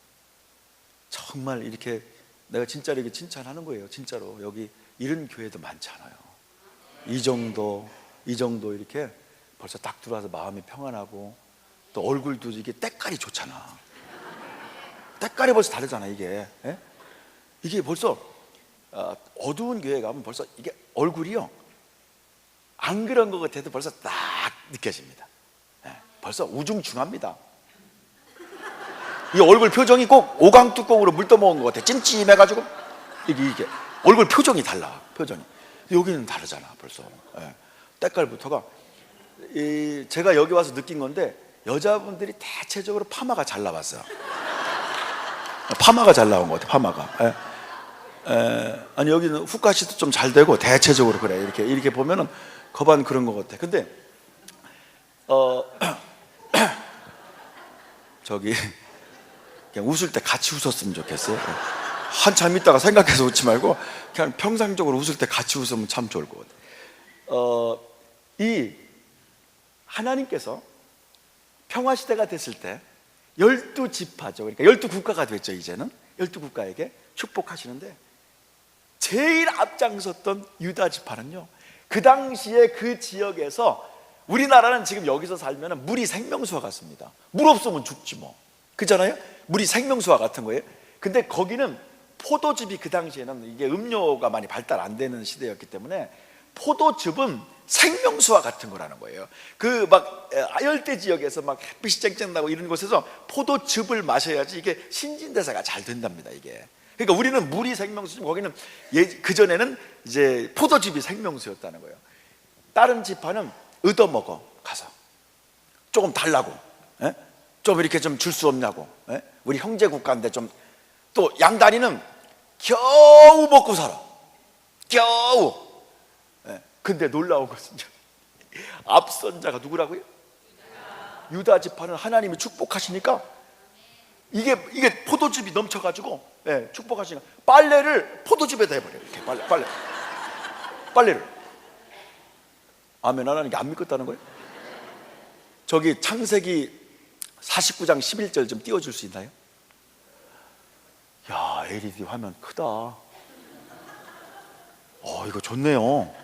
[SPEAKER 1] 정말 이렇게 내가 진짜 이렇게 칭찬하는 거예요. 진짜로 여기 이런 교회도 많지 않아요. 이 정도 이렇게 벌써 딱 들어와서 마음이 평안하고, 또 얼굴도 이게 때깔이 좋잖아. 때깔이 벌써 다르잖아 이게. 예? 이게 벌써 어두운 교회 가면 벌써 이게 얼굴이요, 안 그런 것 같아도 벌써 딱 느껴집니다. 예? 벌써 우중충합니다. 이 얼굴 표정이 꼭 오강뚜껑으로 물 떠먹은 것 같아. 찜찜해가지고 이게 얼굴 표정이 달라. 표정이 여기는 다르잖아 벌써. 예. 때깔부터가 제가 여기 와서 느낀 건데, 여자분들이 대체적으로 파마가 잘 나왔어요. 파마가 잘 나온 것 같아. 파마가. 아니 여기는 후카시도 좀 잘 되고 대체적으로 그래. 이렇게 보면은 거반 그런 것 같아. 근데 저기 그냥 웃을 때 같이 웃었으면 좋겠어요. 한참 있다가 생각해서 웃지 말고 그냥 평상적으로 웃을 때 같이 웃으면 참 좋을 것 같아요. 이 하나님께서 평화시대가 됐을 때 12지파죠. 그러니까 12국가가 됐죠. 이제는 12국가에게 축복하시는데, 제일 앞장섰던 유다지파는요, 그 당시에 그 지역에서, 우리나라는 지금 여기서 살면 물이 생명수와 같습니다. 물 없으면 죽지 뭐, 그잖아요. 물이 생명수와 같은 거예요. 근데 거기는 포도즙이, 그 당시에는 이게 음료가 많이 발달 안 되는 시대였기 때문에 포도즙은 생명수와 같은 거라는 거예요. 그 막 열대 지역에서 막 햇빛이 쨍쨍 나고 이런 곳에서 포도즙을 마셔야지 이게 신진대사가 잘 된답니다. 이게. 그러니까 우리는 물이 생명수지, 거기는 그 전에는 이제 포도즙이 생명수였다는 거예요. 다른 지파는 얻어먹어 가서 조금 달라고, 에? 좀 이렇게 좀 줄 수 없냐고, 에? 우리 형제 국가인데 좀. 또 양다리는 겨우 먹고 살아. 겨우. 근데 놀라운 것은요, 앞선 자가 누구라고요? 유다 지파는 하나님이 축복하시니까 이게 포도즙이 넘쳐가지고, 축복하시니까 빨래를 포도즙에다 해버려요. 이렇게 빨래를. 아멘 안 하는 게 안 믿겠다는 거예요? 저기 창세기 49장 11절 좀 띄워줄 수 있나요? 야, LED 화면 크다. 이거 좋네요.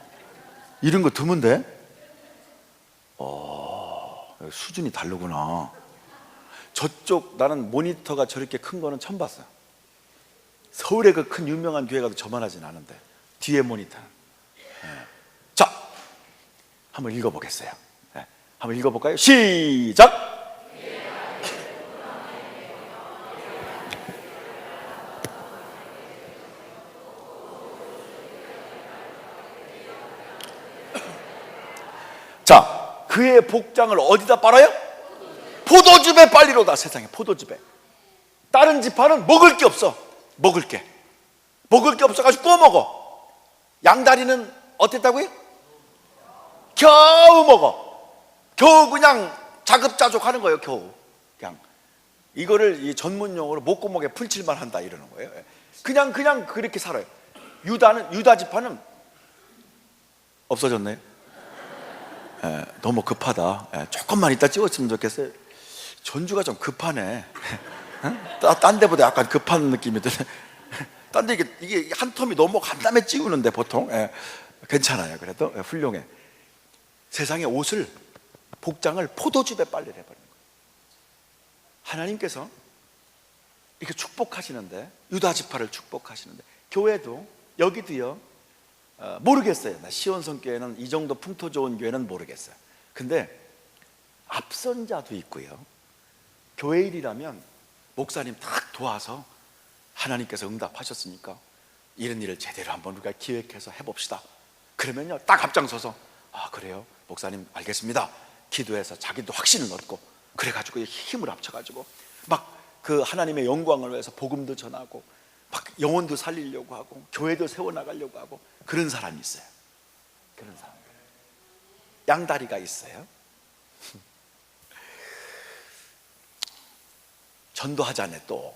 [SPEAKER 1] 이런 거 드문데? 수준이 다르구나. 저쪽, 나는 모니터가 저렇게 큰 거는 처음 봤어요. 서울에 그 큰 유명한 교회 가도 저만하진 않은데, 뒤에 모니터는. 자, 한번 읽어보겠어요. 한번 읽어볼까요? 시작! 자, 그의 복장을 어디다 빨아요? 포도즙에 빨리로다. 세상에, 포도즙에. 다른 지파는 먹을 게 없어. 먹을 게 없어가지고 꼬먹어. 양다리는 어땠다고요? 겨우 먹어. 겨우 그냥 자급자족 하는 거예요. 겨우 그냥 이거를 이 전문 용어로 목구멍에 풀칠만 한다 이러는 거예요. 그냥 그렇게 살아요. 유다 지파는 없어졌네요. 너무 급하다. 조금만 이따 찍었으면 좋겠어요. 전주가 좀 급하네. 딴 데보다 약간 급한 느낌이 드네. 딴 데 이게 한 텀이 너무 간담회 찍우는데 보통 괜찮아요. 그래도 훌륭해. 세상에 복장을 포도즙에 빨래를 해버리는 거예요. 하나님께서 이렇게 축복하시는데, 유다 지파를 축복하시는데, 교회도 여기도요, 모르겠어요. 나 시온성 교회는 이 정도 풍토 좋은 교회는 모르겠어요. 근데 앞선 자도 있고요. 교회 일이라면 목사님 딱 도와서 하나님께서 응답하셨으니까 이런 일을 제대로 한번 우리가 기획해서 해봅시다. 그러면요, 딱 앞장서서 아 그래요 목사님 알겠습니다. 기도해서 자기도 확신을 얻고 그래가지고 힘을 합쳐가지고 막 그 하나님의 영광을 위해서 복음도 전하고 막 영혼도 살리려고 하고 교회도 세워나가려고 하고 그런 사람이 있어요. 그런 사람 양다리가 있어요. 전도하자네 또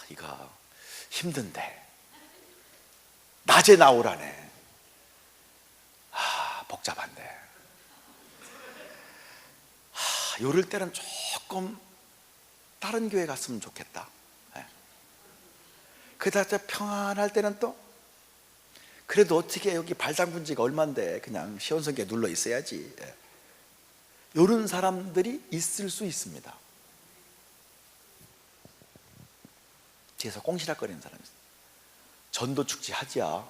[SPEAKER 1] 이거 힘든데 낮에 나오라네. 복잡한데 요럴 때는 조금 다른 교회 갔으면 좋겠다. 그다음에 평안할 때는 또 그래도 어떻게 여기 발 담근 지가 얼만데 그냥 시원성게 눌러 있어야지. 요런 사람들이 있을 수 있습니다. 뒤에서 꽁시락거리는 사람이 있어요. 전도축제 하지야.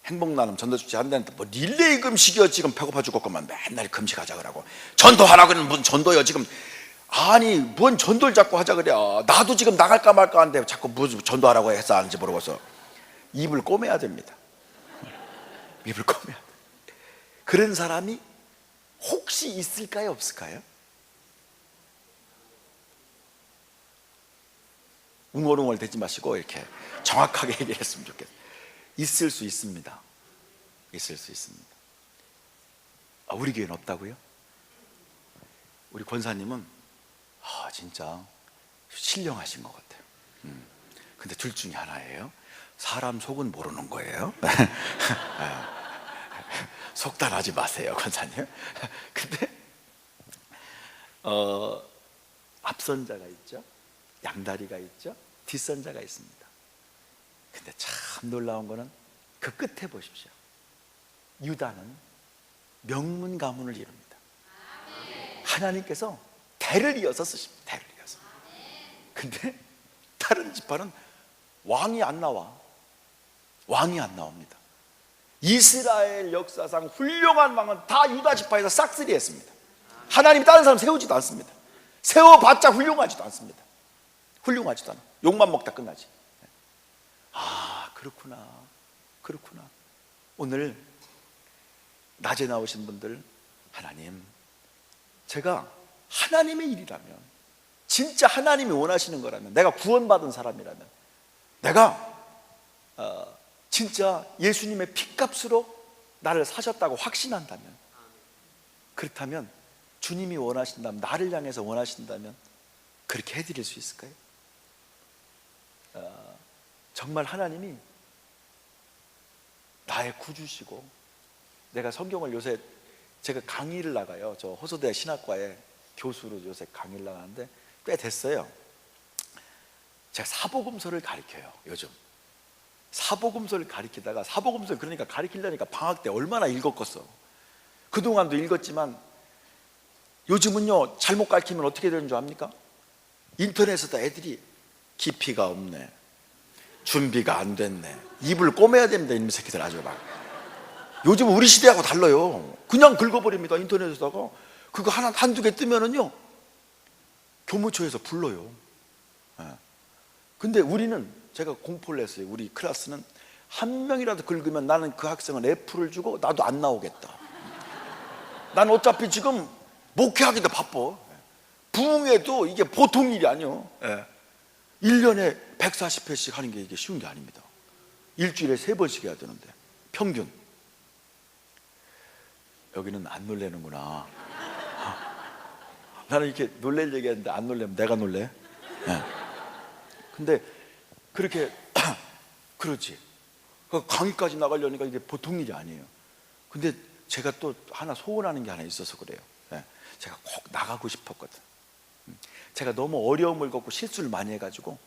[SPEAKER 1] 행복나눔 전도축제 한다는데 뭐 릴레이 금식이여 지금 배고파 죽겠구만. 맨날 금식하자 그러고 전도하라고 하는 무슨 전도여 지금. 아니 뭔 전도를 자꾸 하자 그래. 나도 지금 나갈까 말까 하는데 자꾸 무슨 전도하라고 해서 하는지 모르겠어. 입을 꼬매야 됩니다. 입을 꼬매야 돼. 그런 사람이 혹시 있을까요 없을까요? 웅얼웅얼 대지 마시고 이렇게 정확하게 얘기했으면 좋겠어요. 있을 수 있습니다. 있을 수 있습니다. 우리 교회는 없다고요? 우리 권사님은 진짜 신령하신 것 같아요. 근데 둘 중에 하나예요. 사람 속은 모르는 거예요. 속단하지 마세요 권사님. 근데 앞선자가 있죠, 양다리가 있죠, 뒷선자가 있습니다. 근데 참 놀라운 거는 그 끝에 보십시오. 유다는 명문 가문을 이룹니다. 하나님께서 대를 이어서 쓰십니다. 대를 이어서. 근데 다른 지파는 왕이 안 나와. 왕이 안 나옵니다. 이스라엘 역사상 훌륭한 왕은 다 유다 지파에서 싹쓸이했습니다. 하나님이 다른 사람 세우지도 않습니다. 세워봤자 훌륭하지도 않습니다. 훌륭하지도 않아. 욕만 먹다 끝나지. 그렇구나. 그렇구나. 오늘 낮에 나오신 분들, 하나님, 제가 하나님의 일이라면, 진짜 하나님이 원하시는 거라면, 내가 구원받은 사람이라면, 내가 진짜 예수님의 피값으로 나를 사셨다고 확신한다면, 그렇다면 주님이 원하신다면, 나를 향해서 원하신다면 그렇게 해드릴 수 있을까요? 정말 하나님이 나의 구주시고, 내가 성경을 요새 제가 강의를 나가요. 저 호소대 신학과에 교수로 요새 강의를 나가는데 꽤 됐어요. 제가 사복음서를 가르쳐요. 요즘 사복음서를 가르치다가, 사복음서를 그러니까 가르치려니까 방학 때 얼마나 읽었겠어. 그동안도 읽었지만 요즘은요, 잘못 가르치면 어떻게 되는 줄 압니까? 인터넷에다 애들이 깊이가 없네, 준비가 안 됐네, 입을 꼬매야 됩니다. 이놈의 새끼들 아주 막. 요즘 우리 시대하고 달라요. 그냥 긁어버립니다. 인터넷에다가 그거 한두 개 뜨면은요, 교무처에서 불러요. 근데 우리는, 제가 공포를 했어요. 우리 클래스는 한 명이라도 긁으면 나는 그 학생은 F를 주고 나도 안 나오겠다. 난 어차피 지금 목회하기도 바빠. 부흥회도 이게 보통 일이 아니에요. 1년에 140회씩 하는 게 이게 쉬운 게 아닙니다. 일주일에 3번씩 해야 되는데, 평균. 여기는 안 놀래는구나. 나는 이렇게 놀랄 얘기했는데 안 놀래면 내가 놀래. 근데 그렇게 그렇지. 강의까지 나가려니까 이게 보통 일이 아니에요. 근데 제가 또 하나 소원하는 게 하나 있어서 그래요. 제가 꼭 나가고 싶었거든. 제가 너무 어려움을 겪고 실수를 많이 해가지고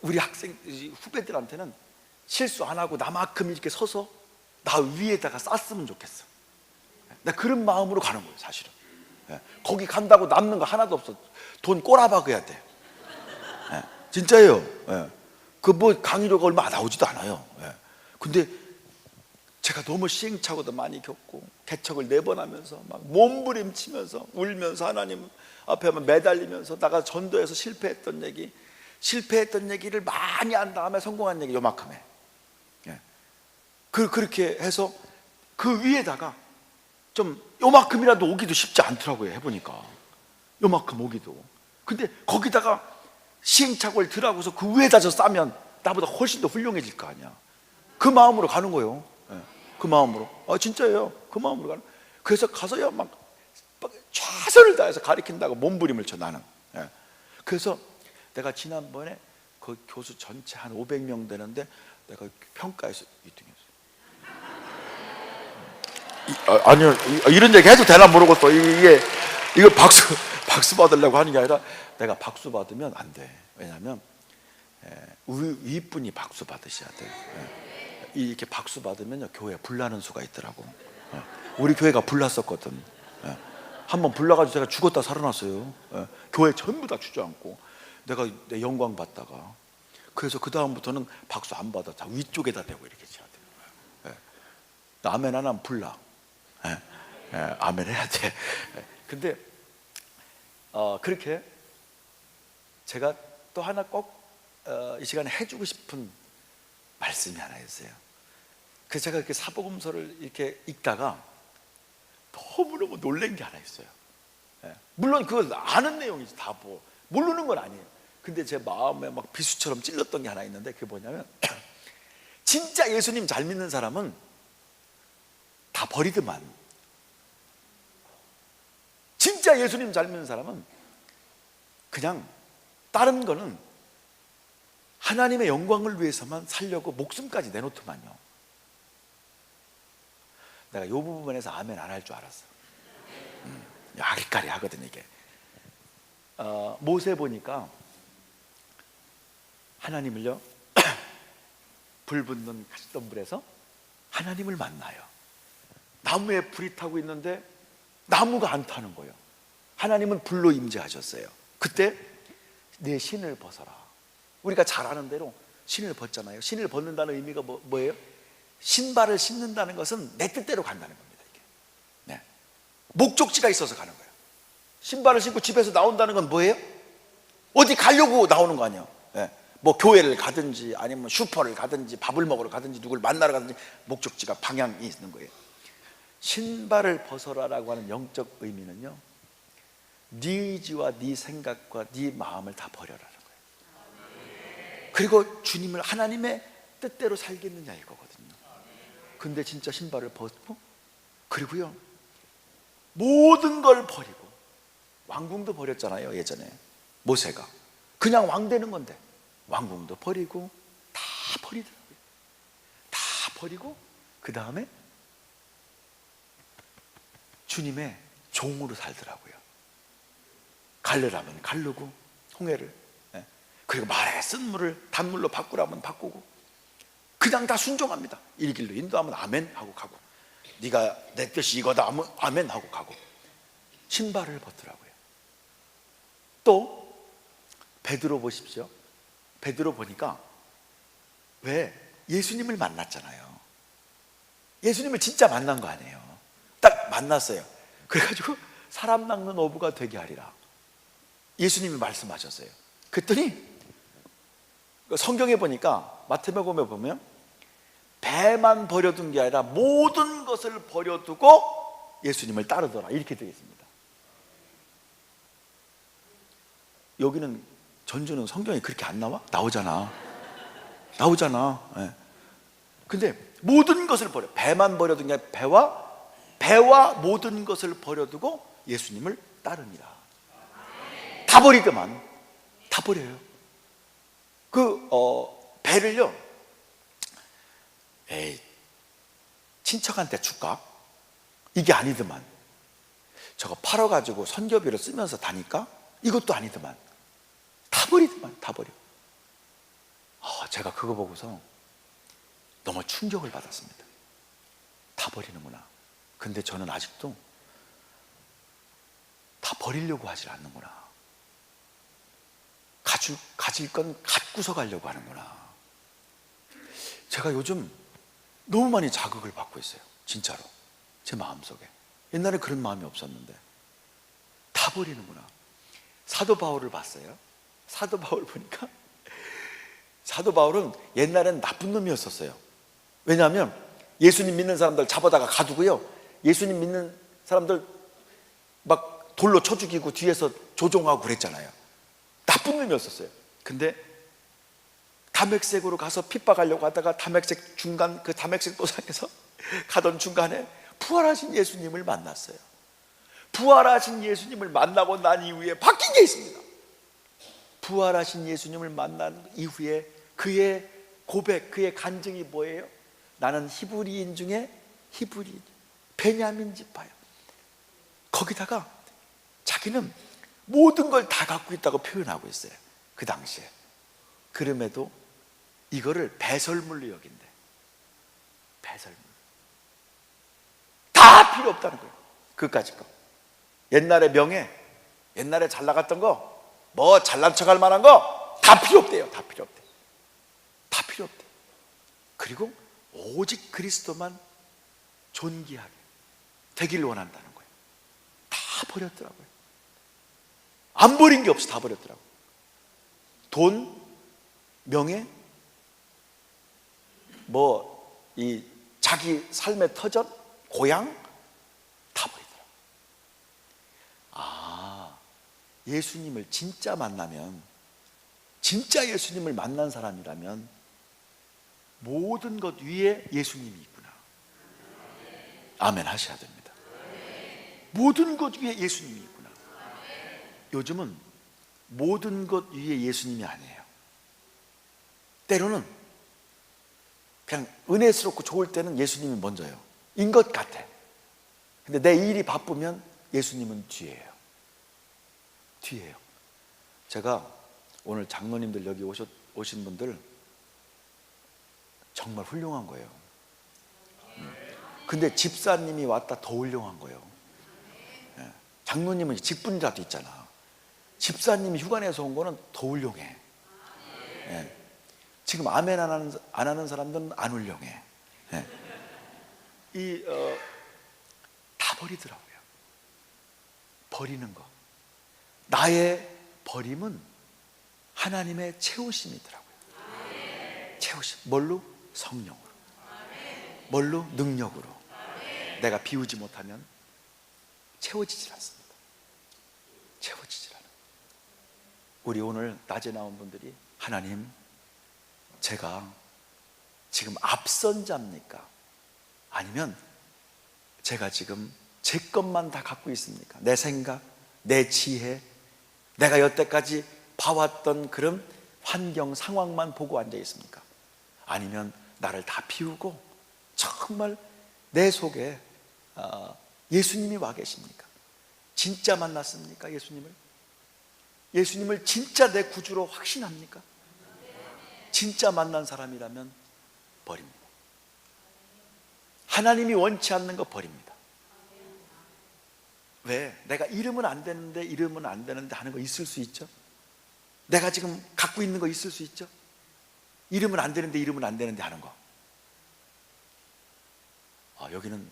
[SPEAKER 1] 우리 학생 후배들한테는 실수 안 하고 나만큼 이렇게 서서 나 위에다가 쌌으면 좋겠어. 나 그런 마음으로 가는 거예요, 사실은. 거기 간다고 남는 거 하나도 없어. 돈 꼬라박아야 돼. 진짜예요. 그 뭐 강의료가 얼마 나오지도 않아요. 근데 제가 너무 시행착오도 많이 겪고 개척을 4번 하면서 막 몸부림치면서 울면서 하나님 앞에 매달리면서 나가 전도해서 실패했던 얘기를 많이 한 다음에 성공한 얘기 요만큼에, 예. 그렇게 해서 그 위에다가 좀 요만큼이라도 오기도 쉽지 않더라고요. 해보니까 요만큼 오기도. 근데 거기다가 시행착오를 덜하고서 그 위에다 저 싸면 나보다 훨씬 더 훌륭해질 거 아니야. 그 마음으로 가는 거예요. 예. 그 마음으로. 진짜예요. 그 마음으로 가는. 그래서 가서야 막 최선을 다해서 가르친다고 몸부림을 쳐 나는. 예. 그래서 내가 지난번에 그 교수 전체 한 500명 되는데 내가 평가에서 2등이었어요. 아니요, 이런 얘기 해도 되나 모르겠어. 이거 박수 받으려고 하는 게 아니라 내가 박수 받으면 안 돼. 왜냐하면 윗분이 박수 받으셔야 돼. 이렇게 박수 받으면 교회 불나는 수가 있더라고. 우리 교회가 불났었거든. 한번 불나가지고 제가 죽었다 살아났어요. 교회 전부 다 주저앉고 내가 내 영광 받다가. 그래서 그 다음부터는 박수 안 받아. 다 위쪽에다 대고 이렇게 쳐야 돼. 아멘 안 하면 불나. 아멘 해야 돼. 근데 그렇게 제가 또 하나 꼭 이 시간에 해주고 싶은 말씀이 하나 있어요. 그래서 제가 이렇게 사복음서를 이렇게 읽다가 너무너무 놀란 게 하나 있어요. 물론 그걸 아는 내용이지, 다 모르는 건 아니에요. 근데 제 마음에 막 비수처럼 찔렀던 게 하나 있는데, 그게 뭐냐면 진짜 예수님 잘 믿는 사람은 다 버리더만. 진짜 예수님 잘 믿는 사람은 그냥 다른 거는 하나님의 영광을 위해서만 살려고 목숨까지 내놓더만요. 내가 이 부분에서 아멘 안 할 줄 알았어. 아리까리 하거든 이게. 모세 보니까 하나님을요 불 붙는 가시덤불에서 하나님을 만나요. 나무에 불이 타고 있는데 나무가 안 타는 거예요. 하나님은 불로 임재하셨어요. 그때 내 신을 벗어라. 우리가 잘 아는 대로 신을 벗잖아요. 신을 벗는다는 의미가 뭐예요? 신발을 신는다는 것은 내 뜻대로 간다는 겁니다. 이게. 네. 목적지가 있어서 가는 거예요. 신발을 신고 집에서 나온다는 건 뭐예요? 어디 가려고 나오는 거 아니에요. 네. 뭐 교회를 가든지 아니면 슈퍼를 가든지 밥을 먹으러 가든지 누굴 만나러 가든지 목적지가 방향이 있는 거예요. 신발을 벗어라라고 하는 영적 의미는요, 네 의지와 네 생각과 네 마음을 다 버려라는 거예요. 그리고 주님을 하나님의 뜻대로 살겠느냐 이거거든요. 근데 진짜 신발을 벗고, 그리고요 모든 걸 버리고, 왕궁도 버렸잖아요. 예전에 모세가 그냥 왕 되는 건데 왕궁도 버리고 다 버리더라고요. 다 버리고 그 다음에 주님의 종으로 살더라고요. 갈르라면 갈르고 홍해를, 그리고 말에 쓴 물을 단물로 바꾸라면 바꾸고 그냥 다 순종합니다. 이 길로 인도하면 아멘 하고 가고, 네가 내 뜻이 이거다 하면 아멘 하고 가고. 신발을 벗더라고요. 또 베드로 보십시오. 베드로 보니까 왜 예수님을 만났잖아요. 예수님을 진짜 만난 거 아니에요. 딱 만났어요. 그래가지고 사람 낚는 어부가 되게 하리라 예수님이 말씀하셨어요. 그랬더니 성경에 보니까 마태복음에 보면 배만 버려둔 게 아니라 모든 것을 버려두고 예수님을 따르더라 이렇게 되어 있습니다. 여기는 전주는 성경에 그렇게 안 나와? 나오잖아. 예. 근데 모든 것을 버려, 배만 버려둔 게 아니라 배와 모든 것을 버려두고 예수님을 따릅니다. 다 버리더만. 다 버려요. 배를요, 친척한테 줄까? 이게 아니더만. 저거 팔아가지고 선교비로 쓰면서 다니까? 이것도 아니더만. 다 버리더만. 다 버려. 제가 그거 보고서 너무 충격을 받았습니다. 다 버리는구나. 근데 저는 아직도 다 버리려고 하질 않는구나. 가질 건 갖고서 가려고 하는구나. 제가 요즘 너무 많이 자극을 받고 있어요. 진짜로 제 마음속에. 옛날에 그런 마음이 없었는데 다 버리는구나. 사도 바울을 봤어요. 사도 바울 보니까 사도 바울은 옛날에는 나쁜 놈이었었어요. 왜냐하면 예수님 믿는 사람들 잡아다가 가두고요, 예수님 믿는 사람들 막 돌로 쳐 죽이고 뒤에서 조종하고 그랬잖아요. 나쁜 놈이었었어요. 근데 다맥색으로 가서 핍박하려고 하다가 다맥색 중간, 그 다맥색 도상에서 가던 중간에 부활하신 예수님을 만났어요. 부활하신 예수님을 만나고 난 이후에 바뀐 게 있습니다. 부활하신 예수님을 만난 이후에 그의 고백, 그의 간증이 뭐예요? 나는 히브리인 중에 히브리인, 베냐민 지파야. 거기다가 자기는 모든 걸 다 갖고 있다고 표현하고 있어요. 그 당시에. 그럼에도 이거를 배설물로 여긴대. 배설물. 다 필요 없다는 거예요. 그까짓 거. 옛날에 명예, 옛날에 잘 나갔던 거, 뭐 잘난 척할 만한 거 다 필요 없대요. 다 필요 없대. 다 필요 없대. 그리고 오직 그리스도만 존귀하게 되길 원한다는 거예요. 다 버렸더라고요. 안 버린 게 없이 다 버렸더라고요. 돈, 명예, 뭐 이 자기 삶의 터전, 고향 다 버리더라고요. 아, 예수님을 진짜 만나면, 진짜 예수님을 만난 사람이라면 모든 것 위에 예수님이 있구나. 아멘 하셔야 됩니다. 모든 것 위에 예수님이 있구나. 요즘은 모든 것 위에 예수님이 아니에요. 때로는 그냥 은혜스럽고 좋을 때는 예수님이 먼저예요. 인 것 같아. 근데 내 일이 바쁘면 예수님은 뒤에요. 뒤에요. 제가 오늘 장로님들 여기 오신 분들 정말 훌륭한 거예요. 근데 집사님이 왔다 더 훌륭한 거예요. 장로님은 직분자도 있잖아. 집사님이 휴가 내서 온 거는 더 훌륭해. 지금 아멘 안 하는 사람들은 안 훌륭해. 다 버리더라고요. 버리는 거. 나의 버림은 하나님의 채우심이더라고요. 채우심. 뭘로? 성령으로. 뭘로? 능력으로. 내가 비우지 못하면 채워지질 않습니다. 채워지질 않아요. 우리 오늘 낮에 나온 분들이, 하나님, 제가 지금 앞선 자입니까? 아니면 제가 지금 제 것만 다 갖고 있습니까? 내 생각, 내 지혜, 내가 여태까지 봐왔던 그런 환경, 상황만 보고 앉아 있습니까? 아니면 나를 다 비우고 정말 내 속에 예수님이 와 계십니까? 진짜 만났습니까? 예수님을? 예수님을 진짜 내 구주로 확신합니까? 진짜 만난 사람이라면 버립니다. 하나님이 원치 않는 거 버립니다. 왜? 내가 이러면 안 되는데, 이러면 안 되는데 하는 거 있을 수 있죠? 내가 지금 갖고 있는 거 있을 수 있죠? 이러면 안 되는데, 이러면 안 되는데 하는 거. 여기는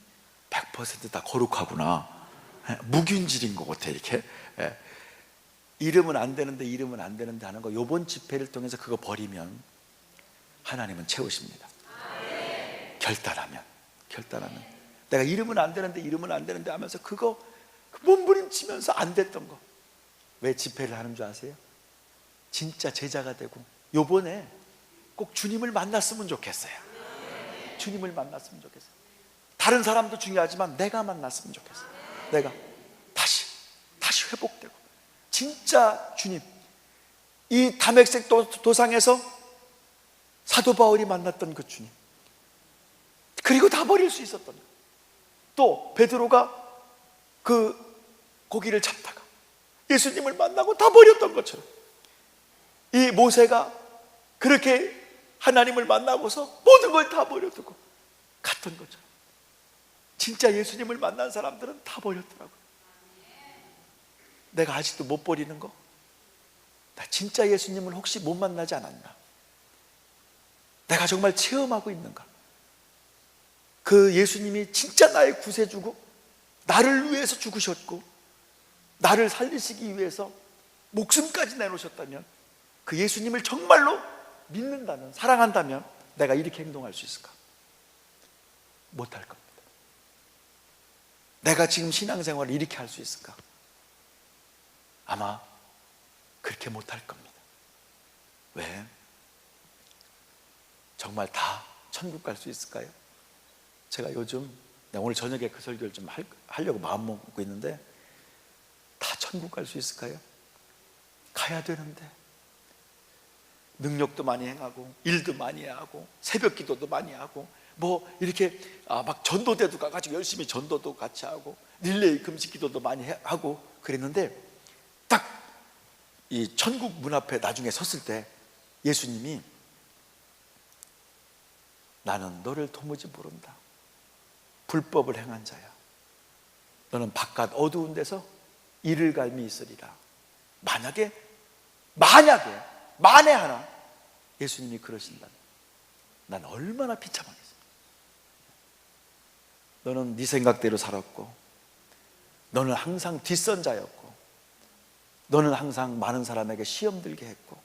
[SPEAKER 1] 100% 다 거룩하구나. 무균질인 것 같아, 이렇게. 이러면 안 되는데, 이러면 안 되는데 하는 거, 요번 집회를 통해서 그거 버리면 하나님은 채우십니다. 결단하면. 내가 이러면 안 되는데, 이러면 안 되는데 하면서 그거 몸부림치면서 안 됐던 거, 왜 집회를 하는 줄 아세요? 진짜 제자가 되고 요번에 꼭 주님을 만났으면 좋겠어요. 주님을 만났으면 좋겠어요. 다른 사람도 중요하지만 내가 만났으면 좋겠어요. 내가 다시 회복되고, 진짜 주님, 이 다맥색 도상에서 사도 바울이 만났던 그 주님, 그리고 다 버릴 수 있었던 거. 또 베드로가 그 고기를 잡다가 예수님을 만나고 다 버렸던 것처럼, 이 모세가 그렇게 하나님을 만나고서 모든 걸 다 버려두고 갔던 것처럼, 진짜 예수님을 만난 사람들은 다 버렸더라고요. 내가 아직도 못 버리는 거? 나 진짜 예수님을 혹시 못 만나지 않았나? 내가 정말 체험하고 있는가? 그 예수님이 진짜 나의 구세주고 나를 위해서 죽으셨고 나를 살리시기 위해서 목숨까지 내놓으셨다면, 그 예수님을 정말로 믿는다면, 사랑한다면 내가 이렇게 행동할 수 있을까? 못할 겁니다. 내가 지금 신앙생활을 이렇게 할 수 있을까? 아마 그렇게 못할 겁니다. 왜? 정말 다 천국 갈 수 있을까요? 제가 요즘 오늘 저녁에 그 설교를 좀 하려고 마음 먹고 있는데, 다 천국 갈 수 있을까요? 가야 되는데 능력도 많이 행하고 일도 많이 하고 새벽 기도도 많이 하고 뭐 이렇게 막 전도대도 가가지고 열심히 전도도 같이 하고 릴레이 금식 기도도 많이 하고 그랬는데, 딱 이 천국 문 앞에 나중에 섰을 때 예수님이 나는 너를 도무지 모른다. 불법을 행한 자야. 너는 바깥 어두운 데서 이를 갈미 있으리라. 만에 하나 예수님이 그러신다면 난 얼마나 비참하겠어. 너는 네 생각대로 살았고, 너는 항상 뒷선자였고, 너는 항상 많은 사람에게 시험 들게 했고,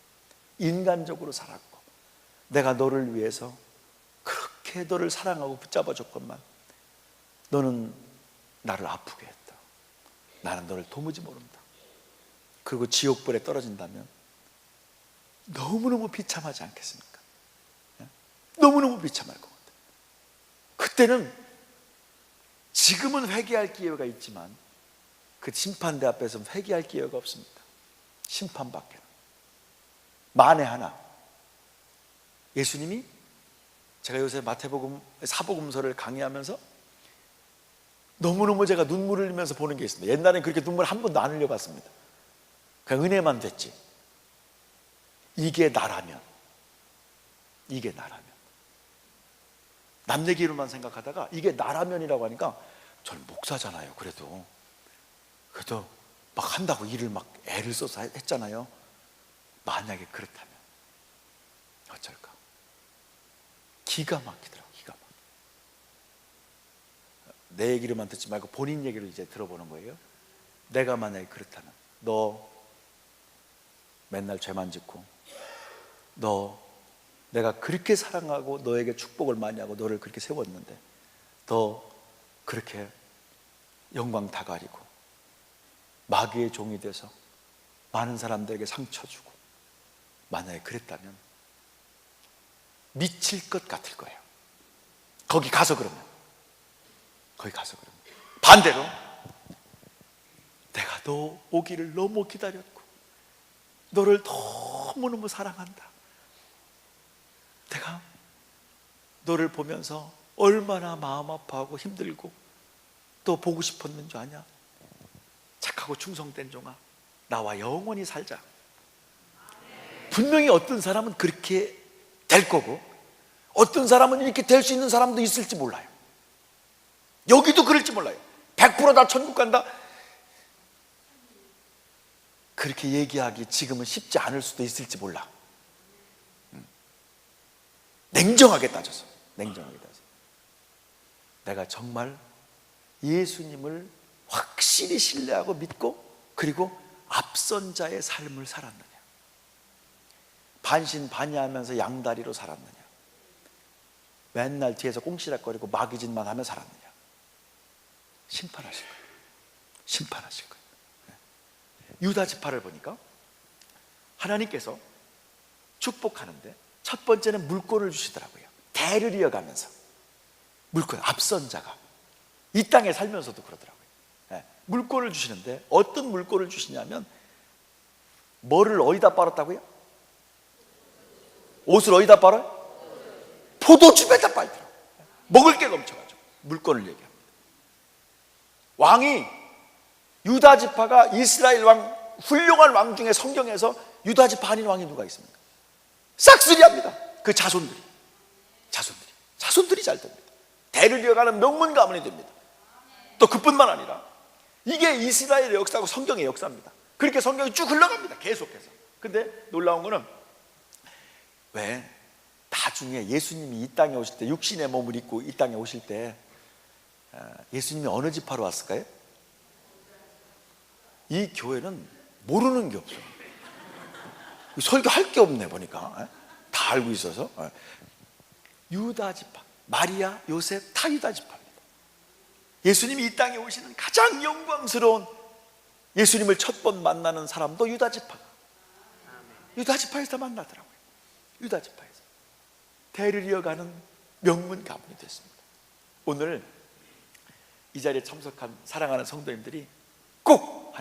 [SPEAKER 1] 인간적으로 살았고, 내가 너를 위해서 그렇게 너를 사랑하고 붙잡아 줬건만 너는 나를 아프게 했다. 나는 너를 도무지 모른다. 그리고 지옥불에 떨어진다면 너무너무 비참하지 않겠습니까? 너무너무 비참할 것 같아요. 그때는 지금은 회개할 기회가 있지만 그 심판대 앞에서는 회개할 기회가 없습니다. 심판밖에는. 만에 하나 예수님이, 제가 요새 마태복음 사복음서를 강의하면서 너무너무 제가 눈물을 흘리면서 보는 게 있습니다. 옛날엔 그렇게 눈물 한 번도 안 흘려봤습니다. 그냥 은혜만 됐지. 이게 나라면 남 얘기로만 생각하다가 이게 나라면이라고 하니까, 저는 목사잖아요. 그래도 막 한다고 일을 막 애를 써서 했잖아요. 만약에 그렇다면 어쩔까? 기가 막히더라고요. 기가 막혀. 내 얘기로만 듣지 말고 본인 얘기를 이제 들어보는 거예요. 내가 만약에 그렇다면, 너 맨날 죄만 짓고, 내가 그렇게 사랑하고 너에게 축복을 많이 하고 너를 그렇게 세웠는데 너 그렇게 영광 다 가리고 마귀의 종이 돼서 많은 사람들에게 상처 주고, 만약에 그랬다면 미칠 것 같을 거예요. 거기 가서 그러면 반대로 내가 너 오기를 너무 기다렸고 너를 너무너무 사랑한다. 내가 너를 보면서 얼마나 마음 아파하고 힘들고 또 보고 싶었는 줄 아냐? 착하고 충성된 종아, 나와 영원히 살자. 분명히 어떤 사람은 그렇게 될 거고, 어떤 사람은 이렇게 될 수 있는 사람도 있을지 몰라요. 여기도 그럴지 몰라요. 100%다 천국 간다, 그렇게 얘기하기 지금은 쉽지 않을 수도 있을지 몰라. 냉정하게 따져서 내가 정말 예수님을 확실히 신뢰하고 믿고, 그리고 앞선 자의 삶을 살았느냐, 반신반의하면서 양다리로 살았느냐, 맨날 뒤에서 꽁시락거리고 마귀짓만 하며 살았느냐. 심판하실 거예요. 유다 지파를 보니까 하나님께서 축복하는데 첫 번째는 물권을 주시더라고요. 대를 이어가면서 물권, 앞선 자가 이 땅에 살면서도 그러더라고요. 물권을 주시는데 어떤 물권을 주시냐면, 뭐를 어디다 빨았다고요? 옷을 어디다 빨아요? 포도즙에다 빨더라고요. 먹을 게 넘쳐가지고 물권을 얘기합니다. 왕이, 유다 지파가 이스라엘 왕, 훌륭한 왕 중에 성경에서 유다 지파 아닌 왕이 누가 있습니까? 싹쓸이합니다. 그 자손들이 잘 됩니다. 대를 이어가는 명문 가문이 됩니다. 또 그뿐만 아니라 이게 이스라엘의 역사고 성경의 역사입니다. 그렇게 성경이 쭉 흘러갑니다. 계속해서. 근데 놀라운 거는, 왜 다 나중에 예수님이 이 땅에 오실 때, 육신의 몸을 입고 이 땅에 오실 때 예수님이 어느 지파로 왔을까요? 이 교회는 모르는 게 없어요. 설교할 게 없네 보니까. 다 알고 있어서. 유다 지파, 마리아, 요셉 다 유다 지파입니다. 예수님이 이 땅에 오시는 가장 영광스러운, 예수님을 첫 번 만나는 사람도 유다 지파가, 유다 지파에서 만나더라고요. 유다 지파에서 대를 이어가는 명문 가문이 됐습니다. 오늘 이 자리에 참석한 사랑하는 성도님들이 꼭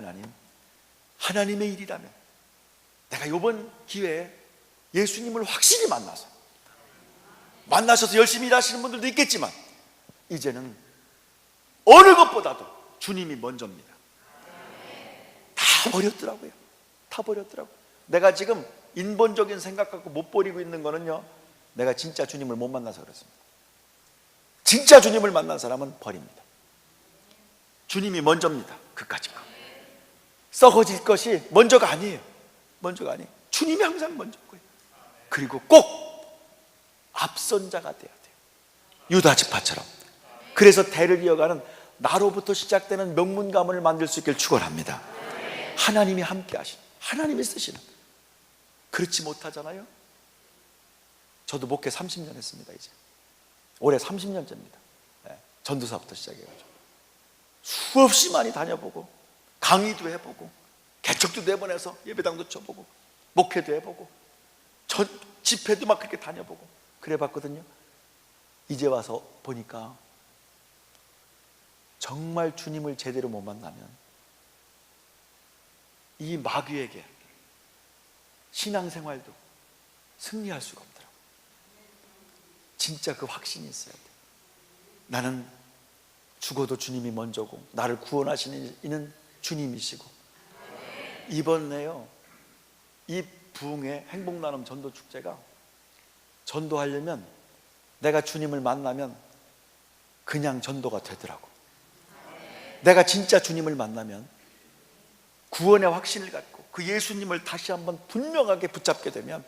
[SPEAKER 1] 하나님의 일이라면, 내가 이번 기회에 예수님을 확실히 만나셔서 열심히 일하시는 분들도 있겠지만, 이제는 어느 것보다도 주님이 먼저입니다. 다 버렸더라고요. 내가 지금 인본적인 생각 갖고 못 버리고 있는 거는요, 내가 진짜 주님을 못 만나서 그렇습니다. 진짜 주님을 만난 사람은 버립니다. 주님이 먼저입니다. 그까짓 거. 썩어질 것이 먼저가 아니에요. 주님이 항상 먼저고요. 그리고 꼭 앞선 자가 돼야 돼요. 유다 지파처럼. 그래서 대를 이어가는, 나로부터 시작되는 명문 가문을 만들 수 있기를 축원합니다. 하나님이 함께 하시는, 하나님이 쓰시는. 그렇지 못하잖아요. 저도 목회 30년 했습니다. 이제 올해 30년째입니다. 전도사부터 시작해가지고 수없이 많이 다녀보고, 강의도 해보고, 개척도 내보내서 예배당도 쳐보고, 목회도 해보고, 집회도 막 그렇게 다녀보고 그래봤거든요. 이제 와서 보니까 정말 주님을 제대로 못 만나면 이 마귀에게 신앙생활도 승리할 수가 없더라고요. 진짜 그 확신이 있어야 돼요. 나는 죽어도 주님이 먼저고, 나를 구원하시는 이는 주님이시고. 이번에요, 이 부흥회 행복나눔 전도축제가, 전도하려면 내가 주님을 만나면 그냥 전도가 되더라고. 내가 진짜 주님을 만나면 구원의 확신을 갖고 그 예수님을 다시 한번 분명하게 붙잡게 되면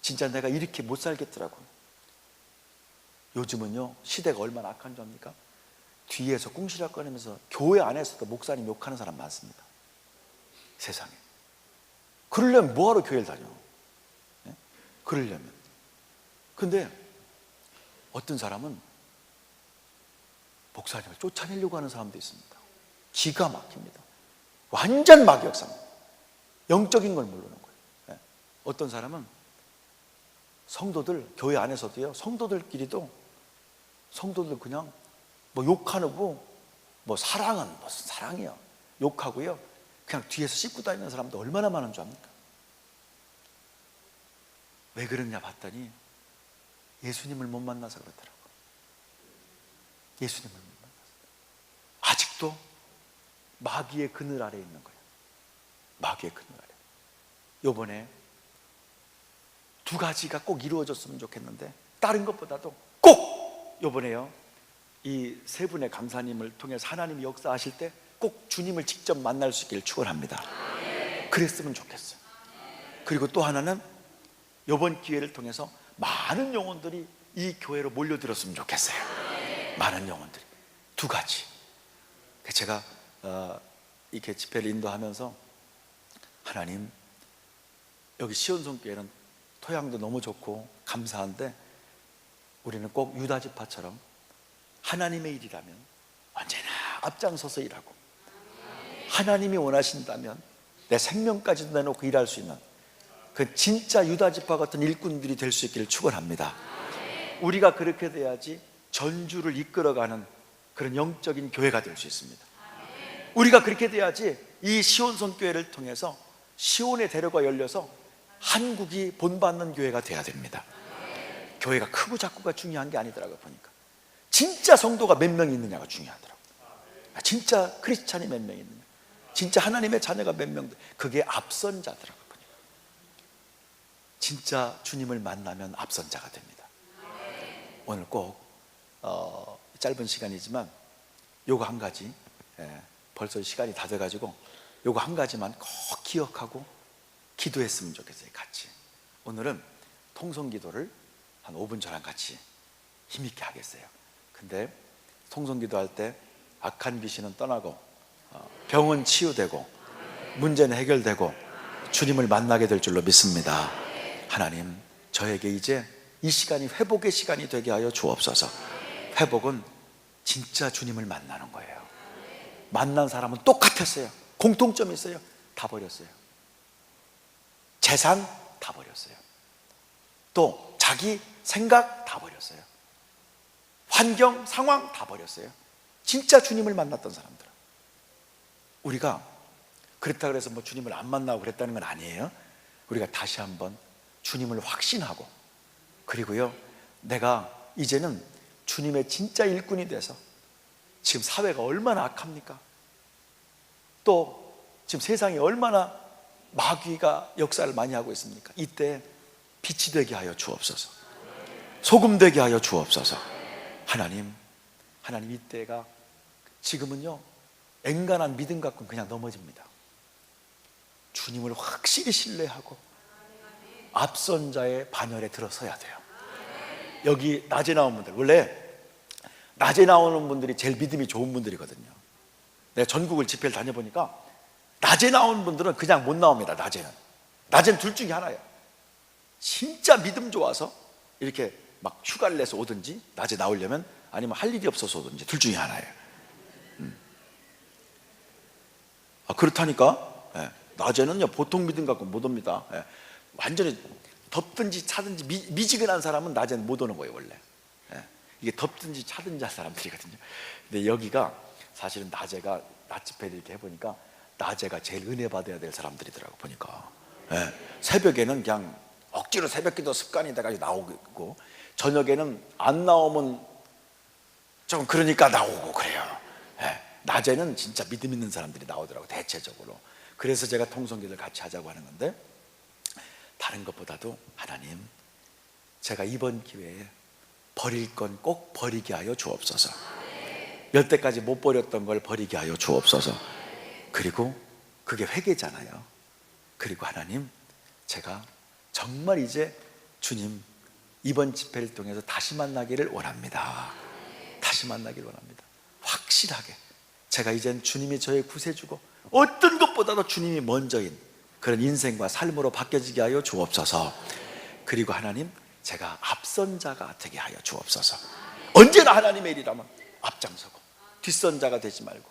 [SPEAKER 1] 진짜 내가 이렇게 못 살겠더라고. 요즘은요, 시대가 얼마나 악한 줄 압니까? 뒤에서 꿍시락거리면서 교회 안에서도 목사님 욕하는 사람 많습니다. 세상에. 그러려면 뭐하러 교회를 다녀? 그러려면. 근데 어떤 사람은 목사님을 쫓아내려고 하는 사람도 있습니다. 기가 막힙니다. 완전 마귀역사입니다. 영적인 걸 모르는 거예요. 어떤 사람은 성도들, 교회 안에서도요, 성도들끼리도 성도들 그냥 뭐 욕하고, 뭐 사랑은 무슨 사랑이야, 욕하고요, 그냥 뒤에서 씹고 다니는 사람도 얼마나 많은 줄 압니까? 왜 그러냐 봤더니 예수님을 못 만나서 그렇더라고. 예수님을 못 만나서. 아직도 마귀의 그늘 아래에 있는 거예요. 마귀의 그늘 아래. 요번에 두 가지가 꼭 이루어졌으면 좋겠는데, 다른 것보다도 꼭 요번에요, 이 세 분의 강사님을 통해서 하나님이 역사하실 때 꼭 주님을 직접 만날 수 있기를 축원합니다. 그랬으면 좋겠어요. 그리고 또 하나는 요번 기회를 통해서 많은 영혼들이 이 교회로 몰려들었으면 좋겠어요. 많은 영혼들이. 두 가지. 제가 이렇게 집회를 인도하면서, 하나님, 여기 시온성교회는 토양도 너무 좋고 감사한데 우리는 꼭 유다 지파처럼 하나님의 일이라면 언제나 앞장서서 일하고, 하나님이 원하신다면 내 생명까지도 내놓고 일할 수 있는 그 진짜 유다 지파 같은 일꾼들이 될 수 있기를 축원합니다. 우리가 그렇게 돼야지 전주를 이끌어가는 그런 영적인 교회가 될 수 있습니다. 우리가 그렇게 돼야지 이 시온성교회를 통해서 시온의 대로가 열려서 한국이 본받는 교회가 돼야 됩니다. 교회가 크고 작고가 중요한 게 아니더라고요. 보니까 진짜 성도가 몇 명 있느냐가 중요하더라고요. 진짜 크리스찬이 몇 명 있느냐, 진짜 하나님의 자녀가 몇 명, 그게 앞선 자더라고요. 보니까 진짜 주님을 만나면 앞선 자가 됩니다. 오늘 꼭 짧은 시간이지만 요거 한 가지, 벌써 시간이 다 돼가지고 요거 한 가지만 꼭 기억하고 기도했으면 좋겠어요. 같이. 오늘은 통성기도를 한 5분 저랑 같이 힘있게 하겠어요. 근데 통성기도 할 때 악한 귀신은 떠나고 병은 치유되고 문제는 해결되고 주님을 만나게 될 줄로 믿습니다. 하나님, 저에게 이제 이 시간이 회복의 시간이 되게 하여 주옵소서. 회복은 진짜 주님을 만나는 거예요. 만난 사람은 똑같았어요. 공통점이 있어요. 다 버렸어요. 재산 다 버렸어요. 또 자기 생각 다 버렸어요. 환경, 상황 다 버렸어요. 진짜 주님을 만났던 사람들. 우리가 그렇다 그래서 뭐 주님을 안 만나고 그랬다는 건 아니에요. 우리가 다시 한번 주님을 확신하고, 그리고요, 내가 이제는 주님의 진짜 일꾼이 돼서, 지금 사회가 얼마나 악합니까? 또 지금 세상이 얼마나 마귀가 역사를 많이 하고 있습니까? 이때 빛이 되게 하여 주옵소서. 소금 되게 하여 주옵소서. 하나님 이때가 지금은요, 앵간한 믿음 갖고는 그냥 넘어집니다. 주님을 확실히 신뢰하고 앞선 자의 반열에 들어서야 돼요. 여기 낮에 나온 분들, 원래 낮에 나오는 분들이 제일 믿음이 좋은 분들이거든요. 내가 전국을 집회를 다녀보니까 낮에 나오는 분들은 그냥 못 나옵니다. 낮에는 둘 중에 하나예요. 진짜 믿음 좋아서 이렇게 막 휴가를 내서 오든지 낮에 나오려면, 아니면 할 일이 없어서 오든지, 둘 중에 하나예요. 그렇다니까. 낮에는요, 보통 믿음 갖고 못 옵니다. 완전히 덥든지 차든지 미지근한 사람은 낮에는 못 오는 거예요, 원래. 이게 덥든지 차든지 할 사람들이거든요. 근데 여기가 사실은 낮 집회를 이렇게 해보니까 낮에가 제일 은혜 받아야 될 사람들이더라고, 보니까. 새벽에는 그냥 억지로 새벽기도 습관이 돼가지고 나오고, 저녁에는 안 나오면 좀 그러니까 나오고 그래요. 낮에는 진짜 믿음 있는 사람들이 나오더라고, 대체적으로. 그래서 제가 통성기도를 같이 하자고 하는 건데, 다른 것보다도 하나님, 제가 이번 기회에 버릴 건 꼭 버리게 하여 주옵소서. 여태까지 못 버렸던 걸 버리게 하여 주옵소서. 그리고 그게 회개잖아요. 그리고 하나님, 제가 정말 이제 주님 이번 집회를 통해서 다시 만나기를 원합니다. 다시 만나기를 원합니다. 확실하게 제가 이젠 주님이 저의 구세주고 어떤 것보다도 주님이 먼저인 그런 인생과 삶으로 바뀌어지게 하여 주옵소서. 그리고 하나님, 제가 앞선 자가 되게 하여 주옵소서. 언제나 하나님의 일이라면 앞장서고 뒷선 자가 되지 말고,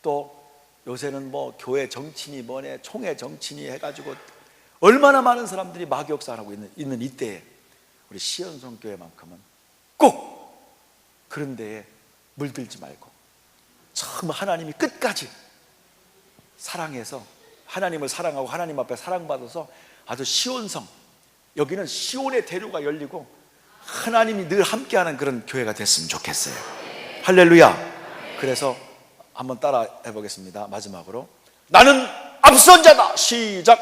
[SPEAKER 1] 또 요새는 뭐 교회 정치니 뭐네 총회 정치니 해가지고 얼마나 많은 사람들이 마귀 역사하고 있는 이때에 우리 시연성 교회만큼은 꼭 그런 데에 물들지 말고 정말 하나님이 끝까지 사랑해서, 하나님을 사랑하고 하나님 앞에 사랑받아서 아주 시온성, 여기는 시온의 대로가 열리고 하나님이 늘 함께하는 그런 교회가 됐으면 좋겠어요. 할렐루야. 그래서 한번 따라 해보겠습니다. 마지막으로, 나는 앞선 자다. 시작.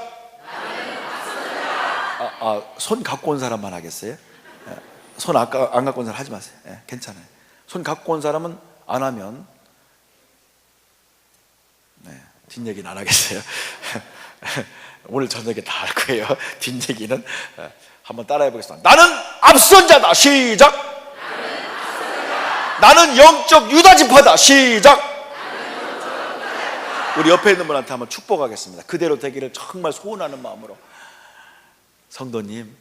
[SPEAKER 1] 손 갖고 온 사람만 하겠어요? 손 안 갖고 온 사람 하지 마세요. 괜찮아요. 손 갖고 온 사람은 안 하면 뒷얘기는 안 하겠어요. 오늘 저녁에 다 할 거예요. 뒷얘기는. 한번 따라해 보겠습니다. 나는 앞선 자다. 시작. 나는 영적 유다 지파다. 시작. 우리 옆에 있는 분한테 한번 축복하겠습니다. 그대로 되기를 정말 소원하는 마음으로. 성도님,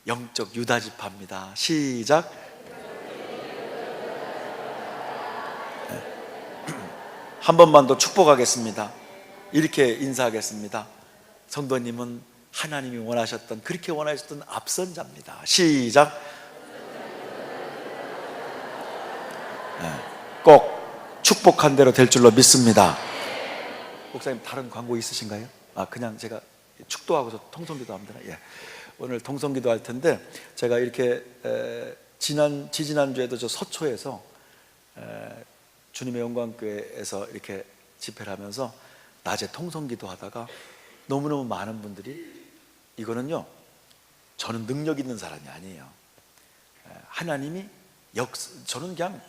[SPEAKER 1] 영적 유다 지파입니다. 시작. 한 번만 더 축복하겠습니다. 이렇게 인사하겠습니다. 성도님은 하나님이 원하셨던, 그렇게 원하셨던 앞선 자입니다. 시작. 꼭 축복한 대로 될 줄로 믿습니다. 목사님, 다른 광고 있으신가요? 그냥 제가 축도하고서 통성기도 합니다. 오늘 통성기도 할 텐데, 제가 이렇게 지지난주에도 저 서초에서 주님의 영광교회에서 이렇게 집회를 하면서 낮에 통성기도 하다가 너무너무 많은 분들이, 이거는요, 저는 능력 있는 사람이 아니에요. 하나님이 저는 그냥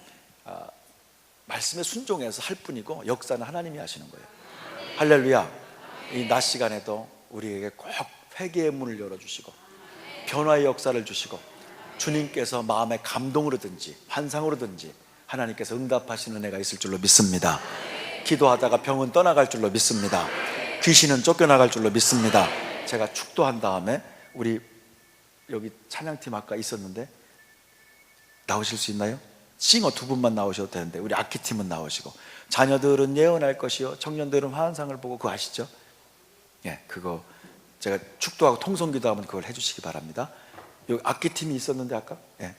[SPEAKER 1] 말씀에 순종해서 할 뿐이고, 역사는 하나님이 하시는 거예요. 할렐루야. 이 낮 시간에도 우리에게 꼭 회개의 문을 열어주시고 변화의 역사를 주시고 주님께서 마음의 감동으로든지 환상으로든지 하나님께서 응답하시는 은혜가 있을 줄로 믿습니다. 기도하다가 병은 떠나갈 줄로 믿습니다. 귀신은 쫓겨나갈 줄로 믿습니다. 제가 축도한 다음에 우리 여기 찬양팀 아까 있었는데 나오실 수 있나요? 싱어 두 분만 나오셔도 되는데 우리 악기팀은 나오시고, 자녀들은 예언할 것이요 청년들은 환상을 보고, 그거 아시죠? 예, 그거 제가 축도하고 통성기도 하면 그걸 해주시기 바랍니다. 여기 악기팀이 있었는데 아까? 예.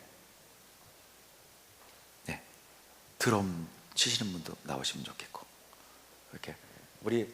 [SPEAKER 1] 예. 드럼 치시는 분도 나오시면 좋겠고, 이렇게 우리